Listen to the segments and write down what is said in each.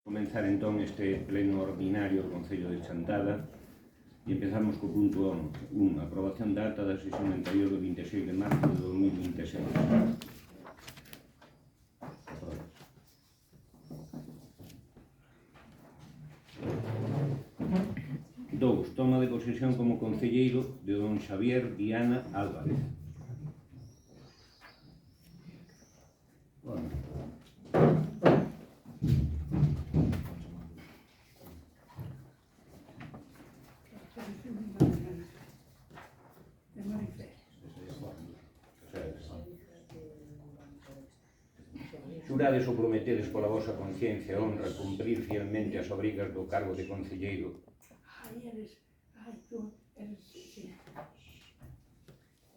Comenzar entón este pleno ordinario do Concello de Chantada e empezamos co punto 1, aprobación da ata da sesión anterior do 26 de marzo de 2026. 2. Toma de posesión como concelleiro de don Xavier Viana Álvarez. Bueno. Xurades ou prometedes pola vosa conciencia e honra cumprir fielmente as obrigas do cargo de concelleiro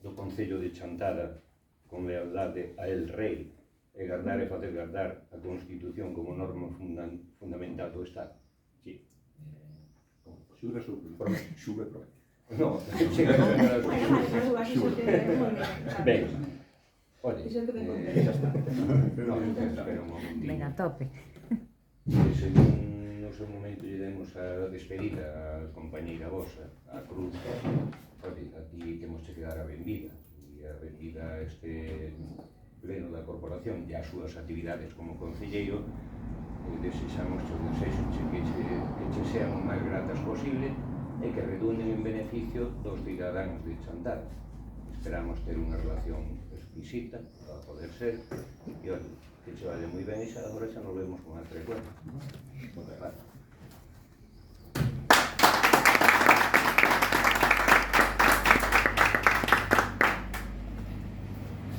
do Concello de Chantada con lealdade a el rei e gardar e facer gardar a Constitución como norma fundamental do Estado. Sí. Xura sobre. Xura promete. No, chega a ganar ben, oye, Ya está. espera un momentito. Ven a tope. Según no seu momento lle demos a despedida a compañeira vosa, a Cruz, oye, aquí temos que dar a benvida e a benvida a este pleno da corporación e as súas actividades como concelleiro. Desexamos que os desexos que che sean o máis gratas posible e que redunden en beneficio dos cidadáns de Chantada. Esperamos ter unha relación exquisita para poder ser e olha, que che vaya moi ben e xa agora xa nos vemos con a frecuencia. Vale.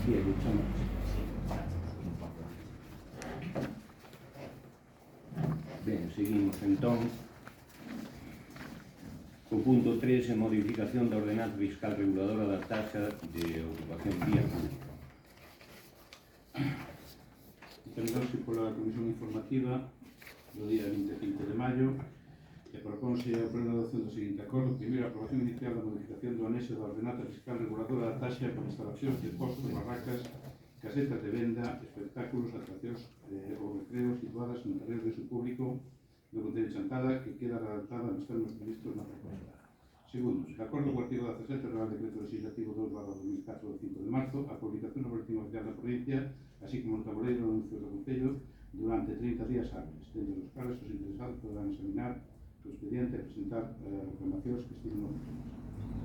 Sí, luchamos. Ben, seguimos entón co punto 3 en modificación da ordenanza fiscal reguladora da taxa de ocupación vía pública. Entenderse pola Comisión Informativa do día 25 de maio e propónse ao pleno de adopción do seguinte acordo. Primeiro, a aprobación inicial da modificación do anexo da ordenanza fiscal reguladora da taxa por instalacións de postos, barracas, casetas de venda, espectáculos, atraccións ou recreos situadas en terreos de uso público do Concello de Chantada, que queda redactada nos termos previstos na proposta. Segundo, de acordo co artigo 17 do Real Decreto Legislativo 2/2004 do 5 de marzo, a publicación no Boletín Oficial da Provincia, así como no tabuleiro de anuncios do Concello, durante 30 días hábiles, dentro dos cuales os interesados poderán examinar o expediente e presentar reclamacións que estimen oportunas.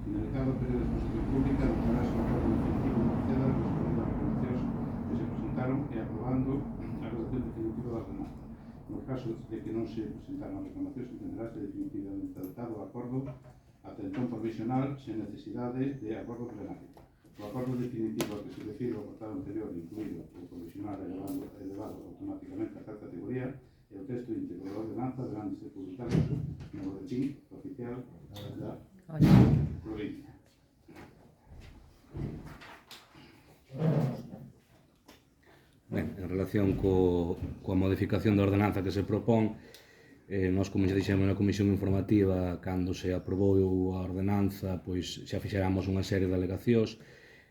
Finalizado o período de exposición pública, adoptarás un acordo definitivo en Proceda respondiendo as reclamacións que se presentaron e aprobando a redacción definitiva da ordenanza. No caso de que non se presentaran as reclamacións, entenderase definitivamente adoptado o acordo ata entón provisional sen necesidade de acordo plenario. O acordo definitivo que se refire ao apartado anterior, incluído o provisional elevado automáticamente a tal categoría, e o texto íntegro da ordenanza deberán de ser publicados no boletín oficial da provincia. Ben, en relación coa modificación da ordenanza que se propón, nós, como xa dixemos na comisión informativa, cando se aprobou a ordenanza, pois xa fixéramos unha serie de alegacións,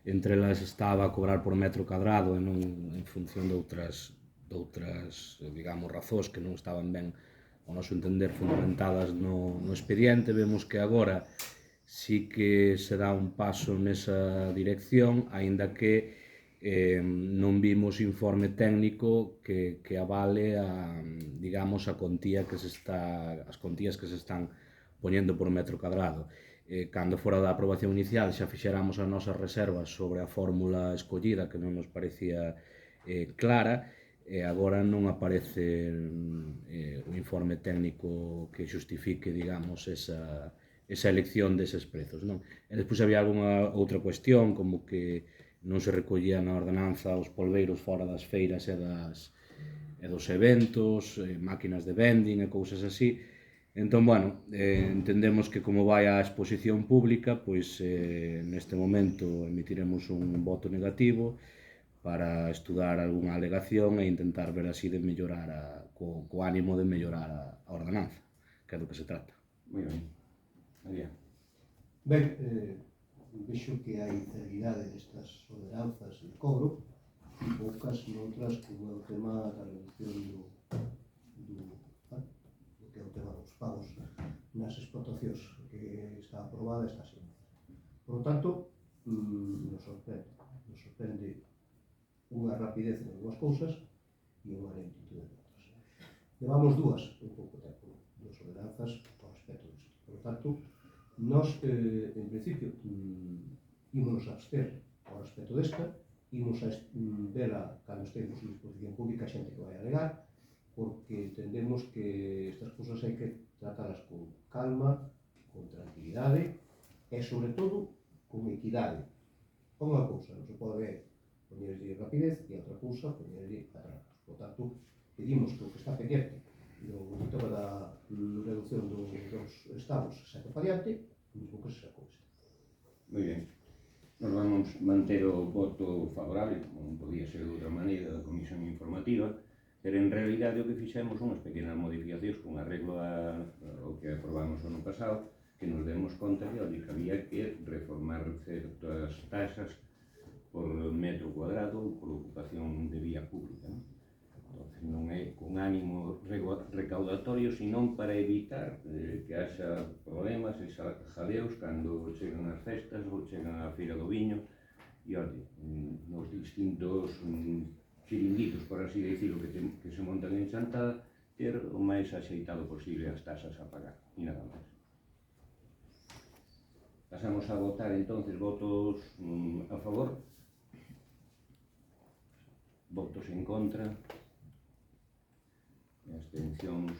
entre elas estaba a cobrar por metro cadrado e non en función de outras digamos, razóns que non estaban ben, ao noso entender, fundamentadas no expediente. Vemos que agora sí que se dá un paso nesa dirección, aínda que non vimos informe técnico que avale digamos, as contías que se están poñendo por metro cadrado. Cando fora da aprobación inicial xa fixéramos as nosas reservas sobre a fórmula escollida, que non nos parecía clara, e agora non aparece o informe técnico que xustifique, digamos, esa elección deses prezos, non? E despois había algunha outra cuestión, como que non se recollía na ordenanza os polveiros fora das feiras e dos eventos, máquinas de vending e cousas así. Entón, bueno, entendemos que como vai a exposición pública, pois neste momento emitiremos un voto negativo para estudar algunha alegación e intentar ver así de mellorar, co ánimo de mellorar a ordenanza, que é do que se trata. Moi ben. María. Ben, vexo que hai celeridade destas ordenanzas de cobro e poucas noutras como é o tema da reducción do pagos nas explotacións que está aprobada esta semana. Por lo tanto, nos sorprende unha rapidez en dúas cousas e unha lentitud en outras. Levamos un pouco tempo, dúas ordenanzas ao respecto disto. Por lo tanto, nós, en principio, ímonos a abster ao respecto desta, ímos a vela cando estemos en disposición pública a xente que vai alegar, porque entendemos que estas cousas hai que tratalas con calma, con tranquilidade e, sobre todo, con equidade. Unha cousa non se pode poñerlle rapidez e outra cousa poñerlle atrasos. Por tanto, pedimos que o que está pendiente no tema da reducción dos estados se saque para adiante, mismo que se sacou isto. Moi ben. Nos vamos manter o voto favorable, como non podía ser de outra maneira, da Comisión Informativa, pero en realidade o que fixemos unhas pequenas modificacións con arreglo ao que aprobamos o ano pasado, que nos demos conta que había que reformar certas taxas por metro cuadrado por ocupación de vía pública. Entonces, non é con ánimo recaudatorio, senón para evitar que haxa problemas e jaleos cando chegan as festas ou chegan a Feira do Viño e, nos distintos chiringuitos, por así decirlo, que se montan en Chantada, ter o máis axeitado posible as taxas a pagar, e nada máis. Pasamos a votar, entonces, votos a favor, votos en contra, e abstencións.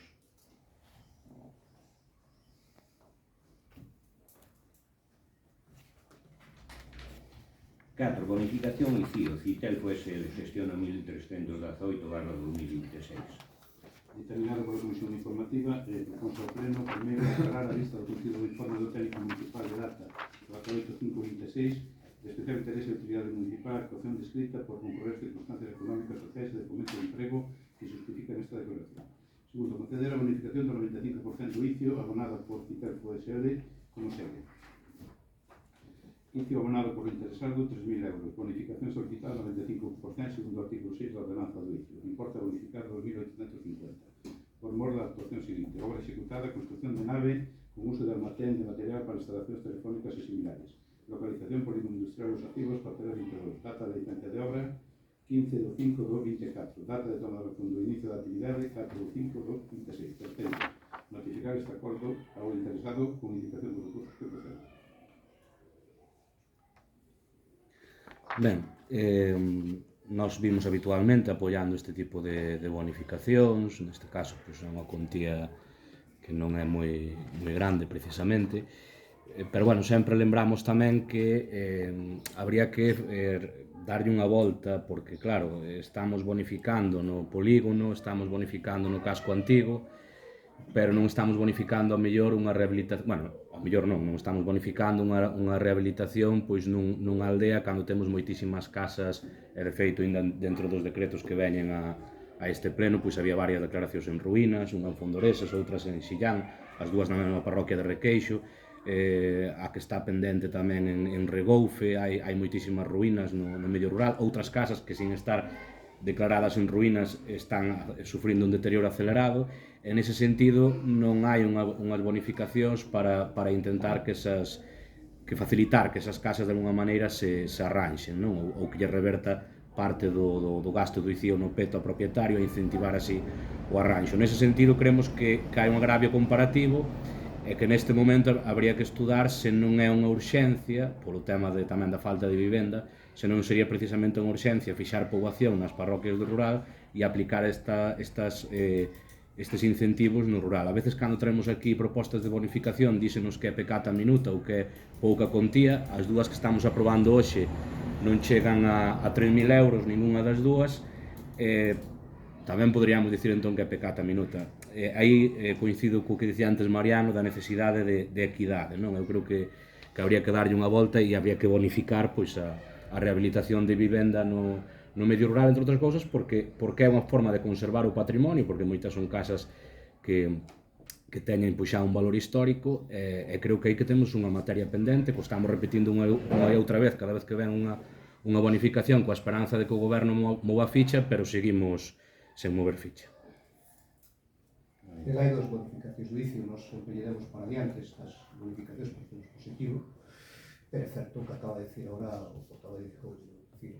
Catro, bonificación ICIO, CITEL fuese de gestión a 1318/2026. Determinado pola Comisión Informativa, propónse ao Pleno, primeiro, aclarar a lista do contido do informe do técnico municipal de data 8526, de especial interés e utilidade municipal, actuación descrita por concorrer circunstancias económicas, sociais e de fomento de emprego que justifican esta declaración. Segundo, conceder a bonificación do 95% ICIO abonada por CITEL FUSL como segue. ICIO abonado por interesado 3.000 euros. Bonificación solicitada 95% segundo o artículo 6 da ordenanza do ICIO. Importa bonificar 2.850. Por mor da actuación seguinte. Obra executada, construcción de nave con uso de almacén de material para instalacións telefónicas e similares. Localización polígono industrial Los Activos, papel interior. Data de licencia de obra 15/5/24. Data de toma de razón do inicio da actividade 4/5/26. Terceiro, notificar este acordo ao interesado con indicación dos recursos que proceden. Ben, nós vimos habitualmente apoiando este tipo de bonificacións, neste caso pois, é unha cuantía que non é moi grande precisamente, pero bueno, sempre lembramos tamén que habría que darlle unha volta, porque claro, estamos bonificando no polígono, estamos bonificando no casco antigo, pero non estamos bonificando a mellor unha rehabilitación, bueno, a mellor non estamos bonificando unha rehabilitación pois nunha aldea cando temos moitísimas casas, e de feito, dentro dos decretos que veñen a este pleno, pois había varias declaracións en ruínas, unha en Fondoresas, outras en Xillán, as dúas na mesma parroquia de Requeixo, a que está pendente tamén en Regoufe, hai moitísimas ruínas no medio rural, outras casas que sin estar declaradas en ruínas están sufrindo un deterioro acelerado. En ese sentido, non hai unhas bonificacións para intentar que facilitar que esas casas de alguna maneira se arranxen, non? Ou que lle reverta parte do gasto do ICIO no peto ao propietario e incentivar así o arranxo. Nese sentido, creemos que hai un agravio comparativo e que neste momento habría que estudar se non é unha urxencia, polo tema tamén da falta de vivenda, se non sería precisamente unha urxencia fixar poboación nas parroquias do rural e aplicar estes incentivos no rural. A veces, cando traemos aquí propostas de bonificación, dísenos que é pecata minuta ou que é pouca contía. As dúas que estamos aprobando hoxe non chegan a 3.000 euros ninguna das dúas. Tamén poderíamos dicir entón que é pecata minuta. Aí coincido co que dicía antes Mariano da necesidade de equidade, non? Eu creo que habría que darlle unha volta e habría que bonificar pois a rehabilitación de vivenda no medio rural, entre outras cousas, porque é unha forma de conservar o patrimonio, porque moitas son casas que teñen pois xa un valor histórico, e creo que aí que temos unha materia pendente, que estamos repetindo unha e outra vez, cada vez que ven unha bonificación, coa esperanza de que o goberno mova ficha, pero seguimos sen mover ficha. Ben, hai dos bonificacións do ICI, nos empeñaremos para adiante estas bonificacións porque temos positivo, pero é certo que acaba de decir agora o portavoz de decir que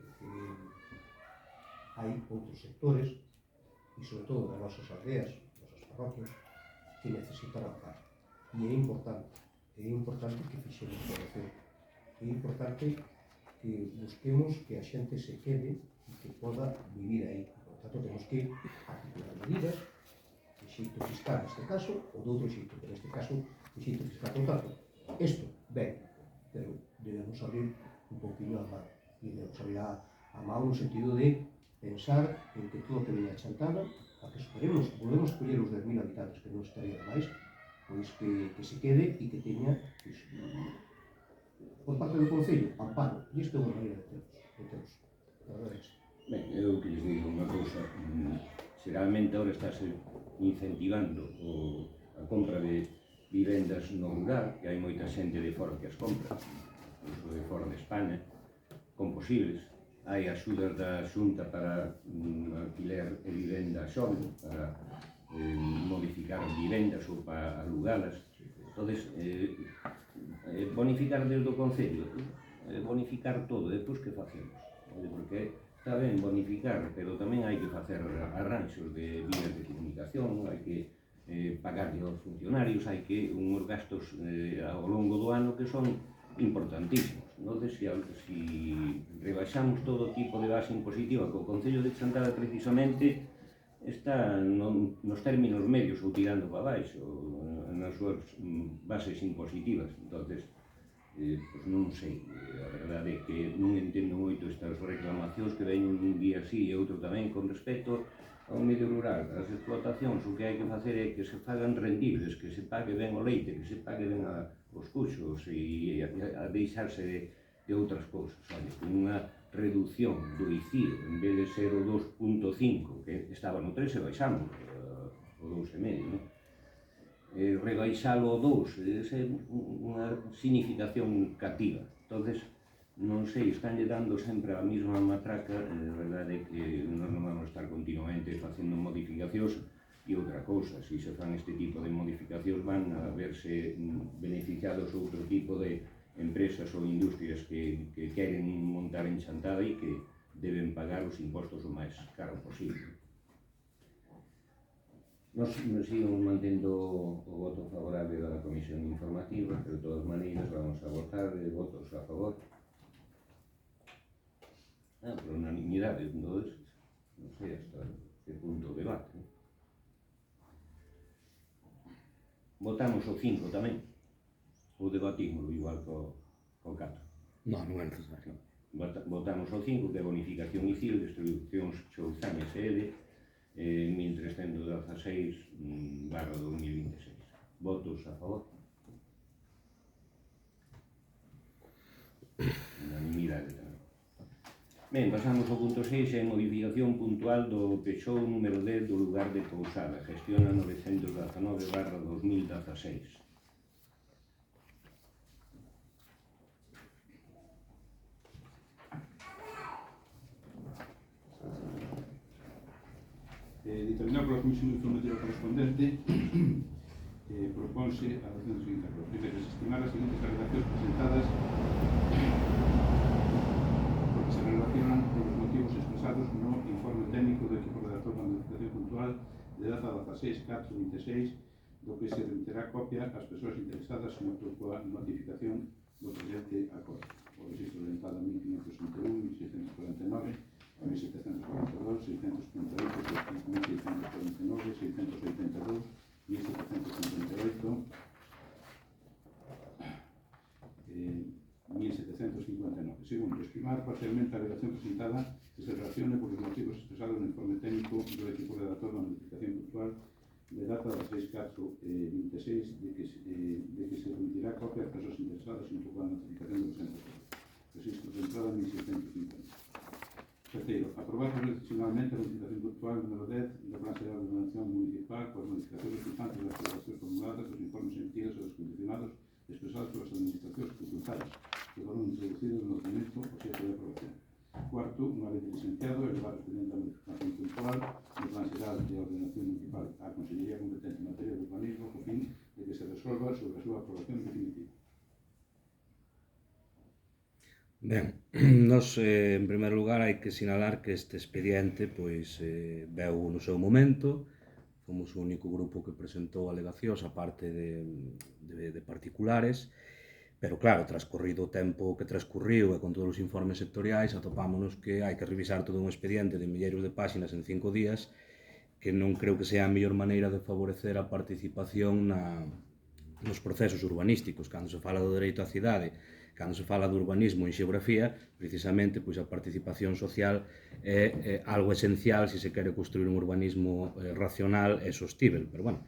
hai outros sectores e sobre todo nas nosas aldeas, nas nosas parroquias, que necesitan amparo. E é importante que fixemos población, é importante que busquemos que a xente se quede e que poda vivir aí. Por tanto, temos que articular medidas, de xeito fiscal neste caso, ou de outro xeito, pero neste caso, de xeito fiscal. Por tanto, isto, ben, pero debemos abrir un pouquinho a mão, e debemos abrir a mão no sentido de pensar en que todo que veña a Chantada, a que superemos, volvemos a coller os 10.000 habitantes, que non estaría de máis, pois que se quede e que teña, pois, por parte do Concello, amparo. E isto é unha maneira de termos. A verdade é esta. Ben, eu que lles digo unha cousa, xeralmente agora estáse incentivando a compra de vivendas no rural, que hai moita xente de fora que as compra, incluso de fora de España, con posibles. Hai axudas da Xunta para alquiler e vivenda xoven, para modificar vivendas ou para alugalas. Entonces, bonificar desde o Concello, bonificar todo, depois que facemos? Porque está ben bonificar, pero tamén hai que facer arranxos de vías de comunicación, hai que pagarlle aos funcionarios, hai que unhos gastos ao longo do ano que son importantísimos. Entonces, si rebaixamos todo tipo de base impositiva, que o Concello de Chantada precisamente está nos términos medios ou tirando para baixo nas súas bases impositivas. Entonces, pues non sei, a verdade é que non entendo moito estas reclamacións que veñen un día así e outro tamén con respecto ao medio rural. As explotacións o que hai que facer é que se fagan rendibles, que se pague ben o leite, que se pague ben os cuxos e a deixarse de outras cousas. Unha reducción do ICI, en vez de ser o 2.5, que estaba no 3, e baixamos o 2,5, non? Rebaixalo ao 2, é unha significación cativa. Entonces, non sei, estánlle dando sempre a mesma matraca, a verdade é que nós non vamos a estar continuamente facendo modificacións. E outra cousa, se se fan este tipo de modificacións van a verse beneficiados outro tipo de empresas ou industrias que queren montar en Chantada e que deben pagar os impostos o máis caro posible. Nos seguimos mantendo o voto favorable da Comisión Informativa, pero de todas maneiras vamos a votar de votos a favor. Por unanimidade, non sei hasta que punto o debate. Votamos o 5 tamén, ou debatimos igual co 4? Non é necesario. Votamos o 5, que é bonificación ICIL, distribucións Chouzán SL, 1316/2026. Votos a favor? Unanimidade tamén. Ben, pasamos ao punto 6, é modificación puntual do pexou número 10 do lugar de Pousada, gestiona 919/2016. Determinado pola Comisión Informativa correspondente, propónse a adopción do seguinte acordo. Primeiro, desestimar as seguintes alegacións presentadas porque se relacionan con os motivos expresados no informe técnico do equipo redactor da modificación puntual de data 16/4/26, do que se remitirá copia ás persoas interesadas na notificación do presente acordo. O registro de entrada 1561, 1649, 1742, 638, 1649, 682, 1758, 1759. Segundo, estimar parcialmente a alegación presentada que se relacione con os motivos expresados no informe técnico do equipo redactor da modificación puntual de data 16/4/26 de que se remitirá copia ás persoas interesadas junto coa notificación do presente acordo. Registro de entrada 1650. Terceiro, aprobar provisionalmente a modificación puntual número 10 do Plan Xeral de Ordenación Municipal coas modificacións resultantes das aprobacións formuladas dos informes emitidos ou descondicionados expresados polas administracións consultadas que foron introducidos no documento obxecto de aprobación. Cuarto, unha vez licenciado, elevar o expediente a modificación puntual do Plan Xeral de Ordenación Municipal á Consellería competente en materia resolva sobre a súa aprobación definitiva. Ben, nos, en primeiro lugar, hai que sinalar que este expediente pois, veu no seu momento. Fomos o único grupo que presentou alegacións, a parte de particulares, pero claro, transcorrido o tempo que transcurriu e con todos os informes sectoriais, atopámonos que hai que revisar todo un expediente de milleiros de páxinas en 5 días, que non creo que sea a mellor maneira de favorecer a participación nos procesos urbanísticos. Cando se fala do dereito á cidade, cando se fala do urbanismo en xeografía, precisamente pois a participación social é algo esencial se se quere construir un urbanismo racional e sostível. Pero, bueno,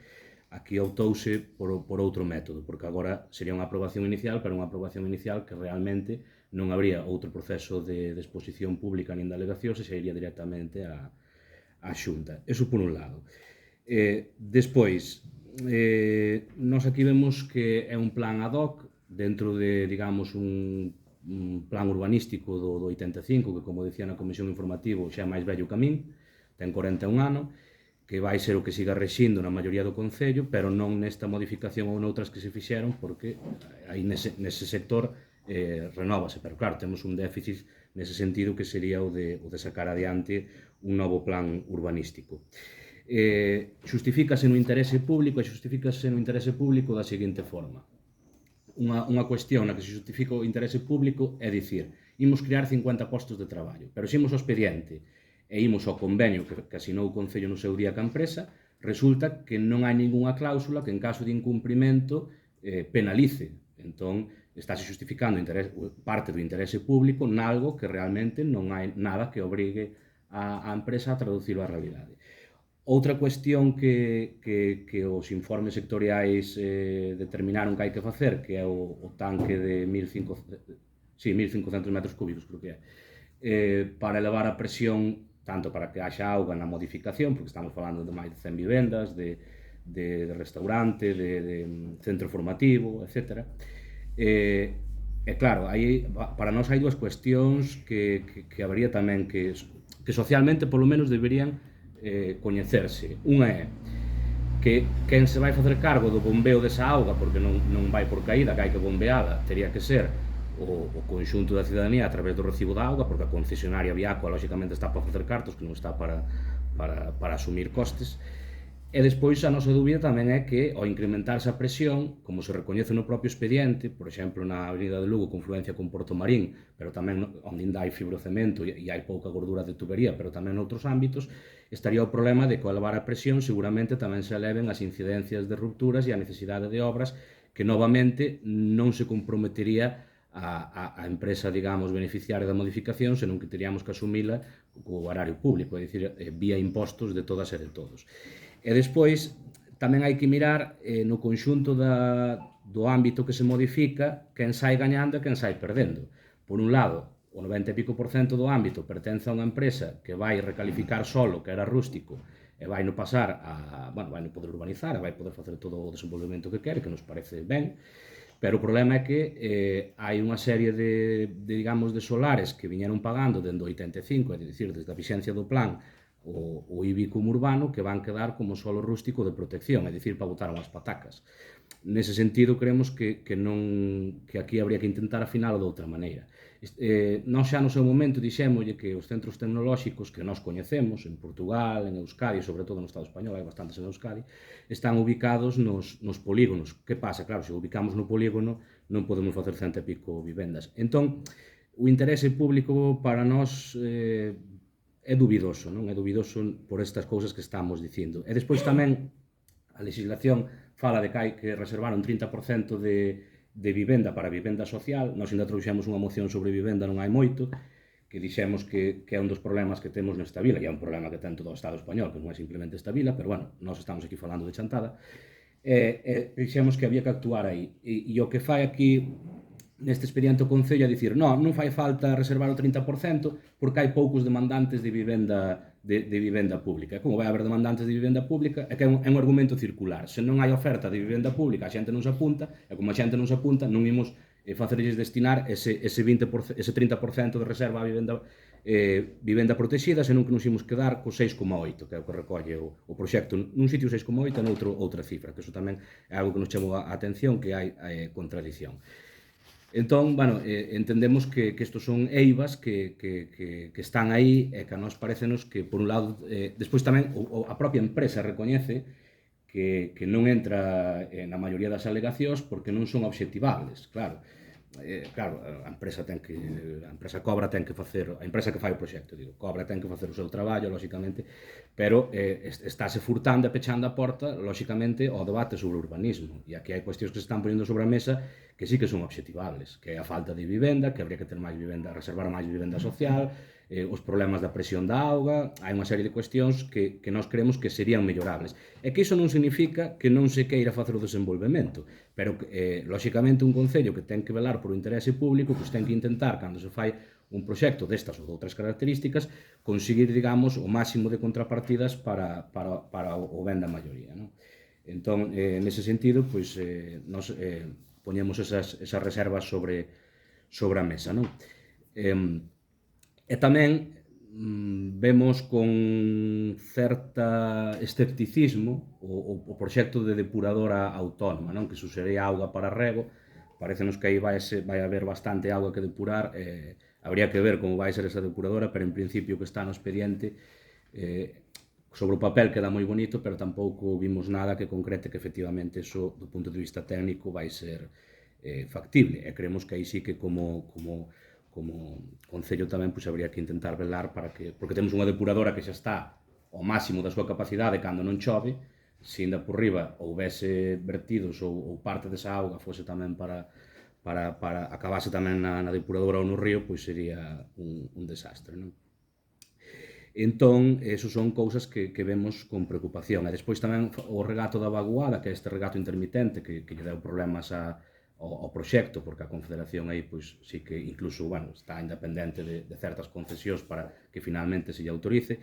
aquí optouse por outro método, porque agora sería unha aprobación inicial, pero unha aprobación inicial que realmente non habría outro proceso de exposición pública nin de alegacións e se iría directamente á Xunta. Eso por un lado. Despois, nós aquí vemos que é un plan ad hoc dentro de, digamos, un plan urbanístico do 85, que, como dicía na Comisión Informativa, xa é máis vello que a min, ten 41 anos, que vai ser o que siga rexindo na maioría do Concello, pero non nesta modificación ou noutras que se fixeron, porque aí nese sector renóvase. Pero claro, temos un déficit nese sentido que sería o de sacar adiante un novo plan urbanístico. Xustifícase no interese público e xustifícase no interese público da seguinte forma. Unha cuestión na que se justifica o interese público é dicir, imos crear 50 postos de traballo, pero se imos ao expediente e imos ao convenio que asinou o Concello no seu día ca empresa, resulta que non hai ningunha cláusula que en caso de incumprimento penalice. Entón, estáse justificando parte do interese público nalgo que realmente non hai nada que obrigue a empresa a traducirlo á realidade. Outra cuestión que os informes sectoriais determinaron que hai que facer, que é o tanque de 1.500 metros cúbicos, creo que é, para elevar a presión, tanto para que haxa auga na modificación, porque estamos falando de máis de 100 vivendas, de restaurante, de centro formativo, etc. E claro, para nós hai dúas cuestións que habería tamén que socialmente, polo menos, deberían coñecerse. Unha é que quen se vai facer cargo do bombeo desa auga, porque non vai por caída, que hai que bombeala, teria que ser o conxunto da cidadanía a través do recibo da auga, porque a concesionaria Viacua, lógicamente, está para facer cartos, que non está para asumir costes. E despois a nosa dúbida tamén é que, ao incrementarse a presión, como se recoñece no propio expediente, por exemplo, na Avenida de Lugo, confluencia con Porto Marín, pero tamén onde ainda hai fibrocemento e hai pouca gordura de tubería, pero tamén noutros ámbitos, estaría o problema de que ao elevar a presión seguramente tamén se eleven as incidencias de rupturas e a necesidade de obras que novamente non se comprometería a empresa, digamos, beneficiaria da modificación, senón que teríamos que asumila co horario público, é dicir, vía impostos de todas e de todos. E despois tamén hai que mirar no conxunto do ámbito que se modifica quen sai gañando e quen sai perdendo. Por un lado, o 90 e pico % do ámbito pertence a unha empresa que vai recalificar solo, que era rústico, e vai no pasar vai no poder urbanizar, e vai poder facer todo o desenvolvemento que quere, que nos parece ben, pero o problema é que hai unha serie digamos, de solares que viñeron pagando dende o 85, é dicir, desde a vixencia do plan, o IBI como urbano, que van quedar como solo rústico de protección, é dicir, para botar unhas patacas. Nese sentido, creemos que aquí habría que intentar afinalo de outra maneira. Nós xa no seu momento dixémoslle que os centros tecnolóxicos que nós coñecemos, en Portugal, en Euskadi, sobre todo no Estado español, hai bastantes en Euskadi, están ubicados nos polígonos. Que pasa? Claro, se ubicamos no polígono non podemos facer 100 e pico vivendas. Entón, o interese público para nós é dubidoso, non? É dubidoso por estas cousas que estamos dicindo. E despois tamén a legislación fala de que hai que reservar un 30% de vivenda para vivenda social. Nós ainda trouxemos unha moción sobre vivenda non hai moito, que dixemos que é un dos problemas que temos nesta vila, e é un problema que ten todo o Estado español, que non é simplemente esta vila, pero, bueno, nós estamos aquí falando de Chantada, e dixemos que había que actuar aí. E o que fai aquí neste expediente o Concello a dicir non fai falta reservar o 30% porque hai poucos demandantes de vivenda pública. Como vai haber demandantes de vivenda pública? É que é un argumento circular. Se non hai oferta de vivenda pública, a xente non se apunta, e como a xente non se apunta, non imos facerlles destinar ese 30% de reserva a vivenda vivenda protexida, senón que nos imos quedar co 6,8, que é o que recolle o proxecto. Nun sitio 6,8 e noutro outra cifra, que iso tamén é algo que nos chamou a atención, que hai contradición. Entón, bueno, entendemos que estos son eivas que están aí e que a nós parecenos que, por un lado, despois tamén a propia empresa recoñece que non entra na maioría das alegacións porque non son obxectivables, claro. Claro, a empresa cobra ten que facer, a empresa que fai o proxecto, digo, cobra ten que facer o seu traballo, lóxicamente, pero estáse furtando e pechando a porta, lóxicamente, ao debate sobre o urbanismo. E aquí hai cuestións que se están poniendo sobre a mesa que sí que son obxectivables, que é a falta de vivenda, que habría que ter máis vivenda, reservar máis vivenda social, os problemas da presión da auga, hai unha serie de cuestións que nós creemos que serían mellorables. E que iso non significa que non se queira facer o desenvolvemento, pero, lóxicamente, un concello que ten que velar por o interese público, pois ten que intentar, cando se fai un proxecto destas ou de outras características, conseguir, digamos, o máximo de contrapartidas para o ben da maioría, non? Entón, nese sentido, pois, nos poñemos esas reservas sobre a mesa, non? E tamén vemos con certa escepticismo o proxecto de depuradora autónoma, non? Que sería auga para rego. Parécenos que aí vai haber bastante auga que depurar, habría que ver como vai ser esa depuradora, pero en principio que está no expediente, sobre o papel queda moi bonito, pero tampouco vimos nada que concrete que efectivamente eso, do punto de vista técnico, vai ser factible, e creemos que aí sí que como concello tamén pois habría que intentar velar porque temos unha depuradora que xa está ao máximo da súa capacidade cando non chove, se ainda por riba houvese vertidos ou parte desa auga fose tamén para acabase tamén na depuradora ou no río, pois sería un desastre, non? Entón, eso son cousas que vemos con preocupación. E despois tamén o regato da vaguada, que é este regato intermitente que lle deu problemas ao proxecto, porque a Confederación aí, pois, sí que incluso, bueno, está independente de certas concesións para que finalmente se lle autorice.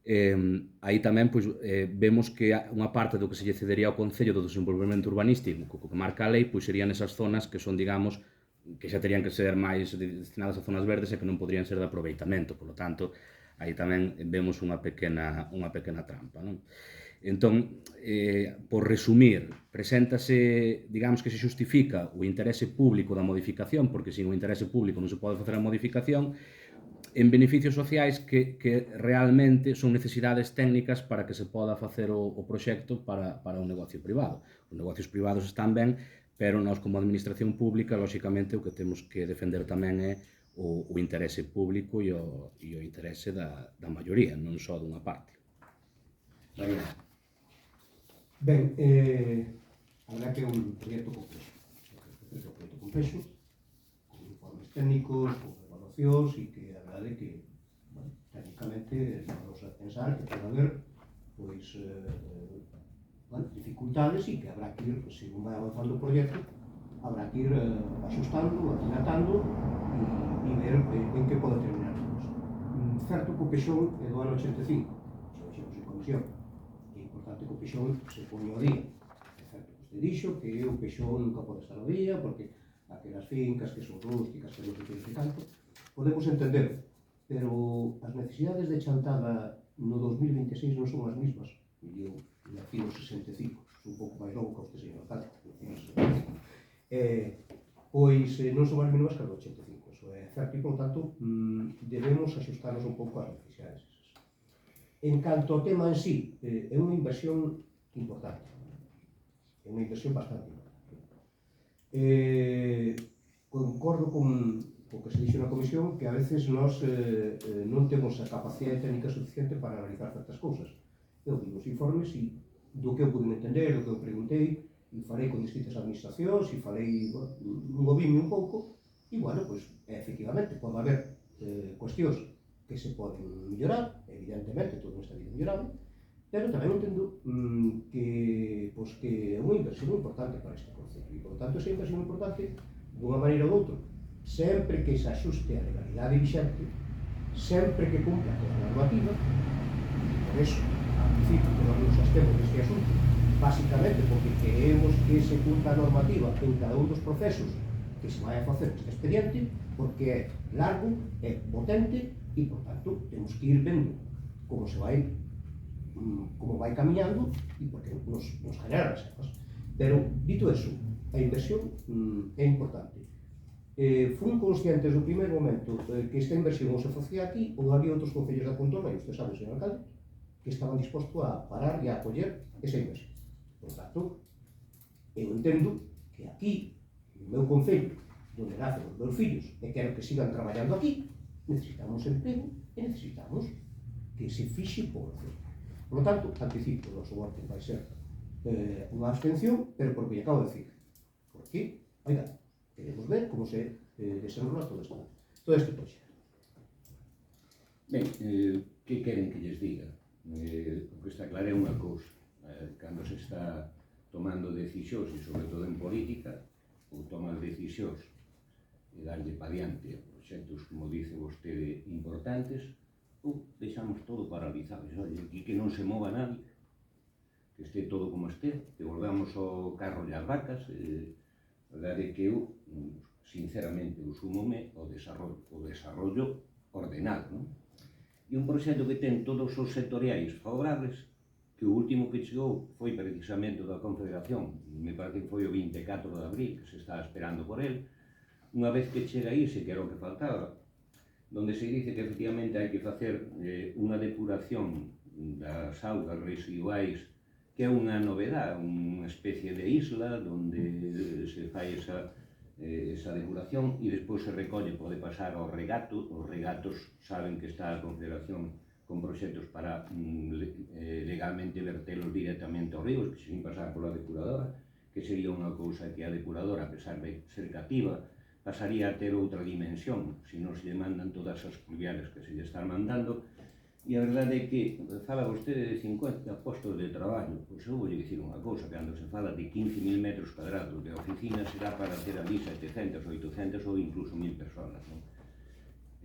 Aí tamén, pois, vemos que unha parte do que se lle cedería ao Concello do desenvolvemento urbanístico, que marca a lei, pois serían esas zonas que son, digamos, que xa terían que ser máis destinadas a zonas verdes e que non podrían ser de aproveitamento. Por lo tanto, aí tamén vemos unha pequena trampa, non? Entón, por resumir, preséntase, digamos que se xustifica o interese público da modificación, porque sin o interese público non se pode facer a modificación, en beneficios sociais que realmente son necesidades técnicas para que se poda facer o proxecto para un negocio privado. Os negocios privados están ben, pero nós como administración pública, lóxicamente, o que temos que defender tamén é o interese público e o interese da maioría, non só dunha parte. David. Ben, a verdad que é un proxecto complexo, con informes técnicos, con evaluacións, e que a verdade é que, bueno, técnicamente, vamos a pensar que pode haber, pois, bueno, dificultades e que habrá que ir, según vai avanzando o proxecto, habrá que ir axustando, afinatando e ver en que pode terminar a cosa. Certo que o Pexón é do ano 85, xa dixemos en comisión, que o Pexón se pone ao día. É certo que usted dixo que o Pexón nunca pode estar ao día porque aquelas fincas que son rústicas, que non se que tanto, podemos entender, pero as necesidades de chantada no 2026 non son as mismas. Eu nací no 65, son un pouco máis longo que usted, señor alcalde, pois non son as mesmas que as do 85, eso é certo, e, por tanto, debemos axustarnos un pouco ás necesidades. En canto ao tema en sí, é unha inversión importante, é unha inversión bastante importante. Concordo con o que se dixo na comisión, que a veces nós non temos a capacidade técnica suficiente para analizar certas cousas. Eu vi os informes e do que eu pude entender, do que eu preguntei, e falei con distintas administracións, e falei, movime un pouco, e, bueno, pois, efectivamente, pode haber cuestións que se poden mellorar, evidentemente, todo nesta vida mellorable, pero tamén entendo que é unha inversión importante para este concello, e, por tanto, esa inversión importante, dunha maneira ou doutra, sempre que se axuste a legalidade vigente, sempre que cumpla toda a normativa, e por eso, a principio, que nós nos abstemos deste asunto, basicamente porque queremos que se cumpla a normativa en cada un dos procesos que se vai a facer este expediente, porque é largo, é potente, E, por tanto, temos que ir vendo como vai camiñando e porque nos genera reservas. Pero, dito eso, a inversión é importante. Fun conscientes do primeiro momento que esta inversión ou se facía aquí ou había outros concellos da contorna, e usted sabe, señor alcalde, que estaban dispostos a parar e a acoller esa inversión. Por tanto, eu entendo que aquí, no meu concello, onde nacen os meus fillos e quero que sigan traballando aquí, necesitamos emprego e necesitamos que se fixe población. Por lo tanto, anticipo, o noso voto vai ser unha abstención, pero por que acabo de decir. Porque, oiga, queremos ver como se desenrola todo este proxecto. Ben, que queren que lles diga? O que está claro é unha cousa. Cando se está tomando decisións, e sobre todo en política, ou tomas decisións e darlle pa diante proxectos, como dice vostede, importantes, ou deixamos todo paralizado. Oye, aquí que non se mova nadie, que este todo como este, que volvamos ao carro e as vacas. A verdade é que eu, sinceramente, usúmome o desarrollo ordenado, non? E un proxecto que ten todos os sectoriais favorables, que o último que chegou foi precisamente da Confederación, me parece que foi o 24 de abril, que se estaba esperando por el. Unha vez que chega aí, se que era o que faltaba, donde se dice que efectivamente hai que facer unha depuración das augas residuais, que é unha novedade, unha especie de isla onde se fai esa depuración e despois se recolle, pode pasar ao regato. Os regatos saben que está a Confederación con proxectos para legalmente vertelos directamente aos ríos, que sin pasar pola depuradora, que sería unha cousa que a depuradora, a pesar de ser cativa, pasaría a ter outra dimensión, se non se lle mandan todas as pluviales que se lle están mandando. E a verdade é que fala vostede de 50 postos de traballo. Pois eu vou dicir unha cousa, cando se fala de 15.000 metros cuadrados de oficina, será para ter ali 700, 800 ou incluso 1.000 personas, non?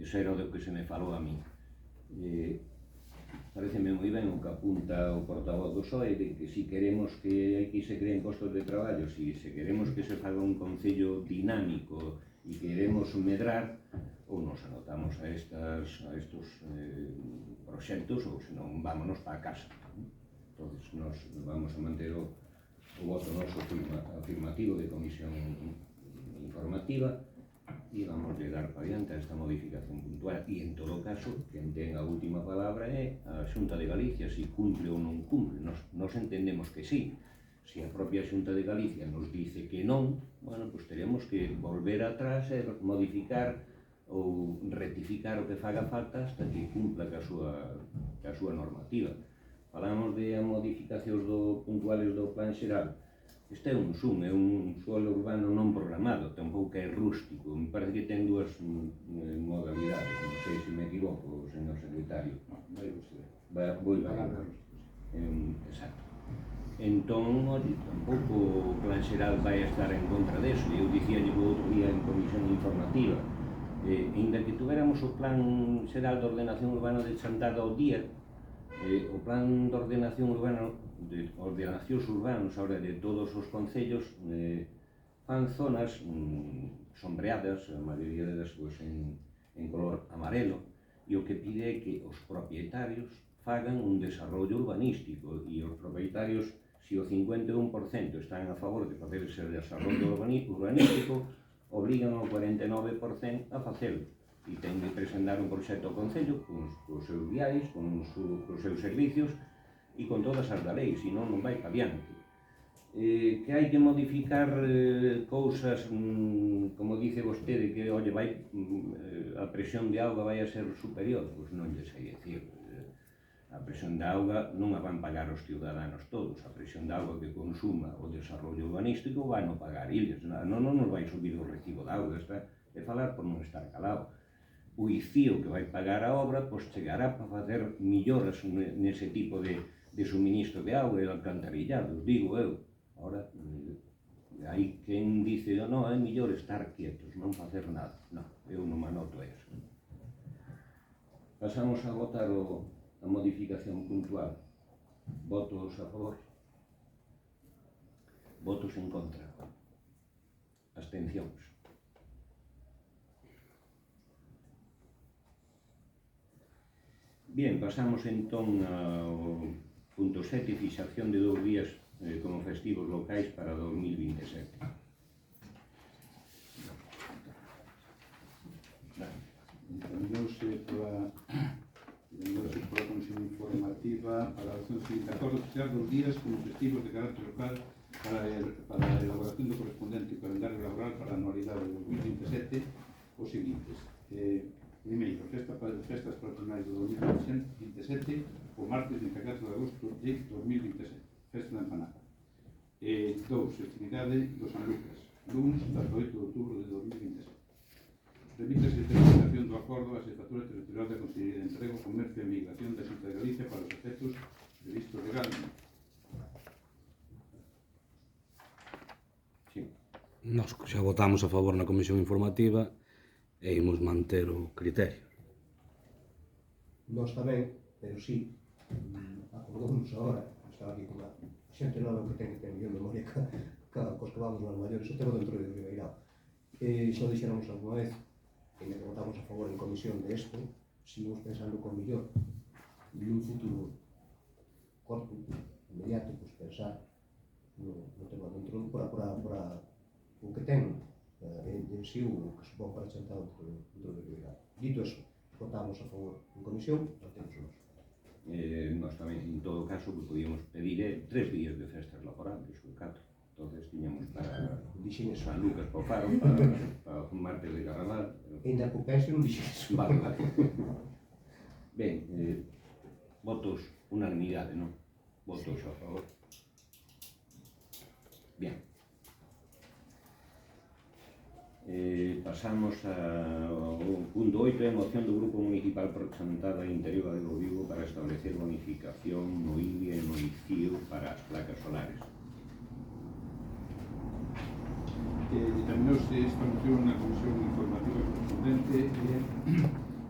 Eso era o que se me falou a mí. Pareceme moi ben o que apunta o portavoz do PSOE, de que si queremos que aquí se creen postos de traballo, si queremos que se faga un concello dinámico e queremos medrar, ou nos anotamos a estos proxectos, ou senón vámonos para a casa. Entón, nos vamos a manter o voto noso afirmativo de comisión informativa e vamos a dar para diante a esta modificación puntual. E, en todo caso, quen ten a última palabra é a Xunta de Galicia, se cumple ou non cumple. Nos entendemos que sí. Se a propia Xunta de Galicia nos dice que non, bueno, pues teremos que volver atrás e modificar ou rectificar o que faga falta hasta que cumpla ca súa normativa. Falamos de modificacións puntuales do plan xeral. Este é un SUM, é un suelo urbano non programado, tampouco é rústico. Me parece que ten dúas modalidades, non sei se me equivoco, señor secretario. Vou exacto. Entón, tampouco o plan xeral vai estar en contra deso. Eu dicíalle o outro día en comisión informativa, ainda que tuveramos o plan xeral de ordenación urbana de Chantada ao día, o plan de ordenación urbana de ordenacións urbanos ahora de todos os concellos fan zonas sombreadas, a maioría delas en color amarelo, e o que pide é que os propietarios fagan un desarrollo urbanístico, e os propietarios, se o 51% están a favor de facer ese desarrollo urbanístico, obligan ao 49% a facelo, e ten de presentar un proxecto ao Concello cos seus viais, cos seus servicios e con todas as da lei, senón non vai pa diante. Que hai que modificar cousas, como dice vostede, que a presión de auga vai a ser superior, pois non lle sei dicir. A presión de auga non a van pagar os ciudadanos todos, a presión de auga que consuma o desarrollo urbanístico van a pagar eles, non nos vai subir o recibo de auga, está de falar por non estar calado. O ICIO que vai pagar a obra, pois chegará para facer melloras nese tipo de suministro de auga e de alcantarillados, digo eu. Ahora, hai quen dice, non, é mellor estar quietos, non facer nada. Non, eu non me anoto eso. Pasamos a votar a modificación puntual. Votos a favor. Votos en contra. Abstencións. Bien, pasamos entón ao punto 7, fixación de 2 días como festivos locais para 2027. Determinouse pola Comisión Informativa para a adopción do seguinte acordo fixar 2 días como festivos de carácter local para a elaboración do correspondente calendario laboral para a anualidade de 2027 os seguintes. Primeiro, festas patronais do 2027 o martes 24 de agosto de 2027, festa da empanada. 2, festividade do San Lucas, luns 18 de outubro de 2027. Remítase a determinación do acordo á Xefatura Territorial da Consellería de Emprego, Comercio e Migración da Xunta de Galicia para os efectos previstos legalmente. Sí. Nós xa votamos a favor na comisión informativa e imos manter o criterio. Nós tamén, pero sí, acordamos agora, estaba aquí con a xente nova que ten mellor memoria cos que vamos nas maiores, o tengo dentro de Ribeirão. Xa o dixéramos alguna vez, e que votamos a favor en comisión de isto, seguimos pensando con millor nun futuro corto, inmediato, pues pensar no tema dentro, por o que ten en si o que supón para xentar dentro de Ribeirão. Dito eso, votamos a favor en comisión, mantemos o noso. Nós tamén, en todo caso, que podíamos pedir 3 días de festas laborantes, ou 4. Entonces tiñamos para San Lucas para o Faro, para o martes de Carnaval. E na Copense non dixen eso. Vale. Ben, votos unanimidade, non? Votos a favor. Bien. Pasamos ao punto 8, a moción do Grupo Municipal presentada en Interior Galego Vigo para establecer bonificación no IBI e no ICIO para as placas solares. Determinouse esta moción na Comisión Informativa correspondente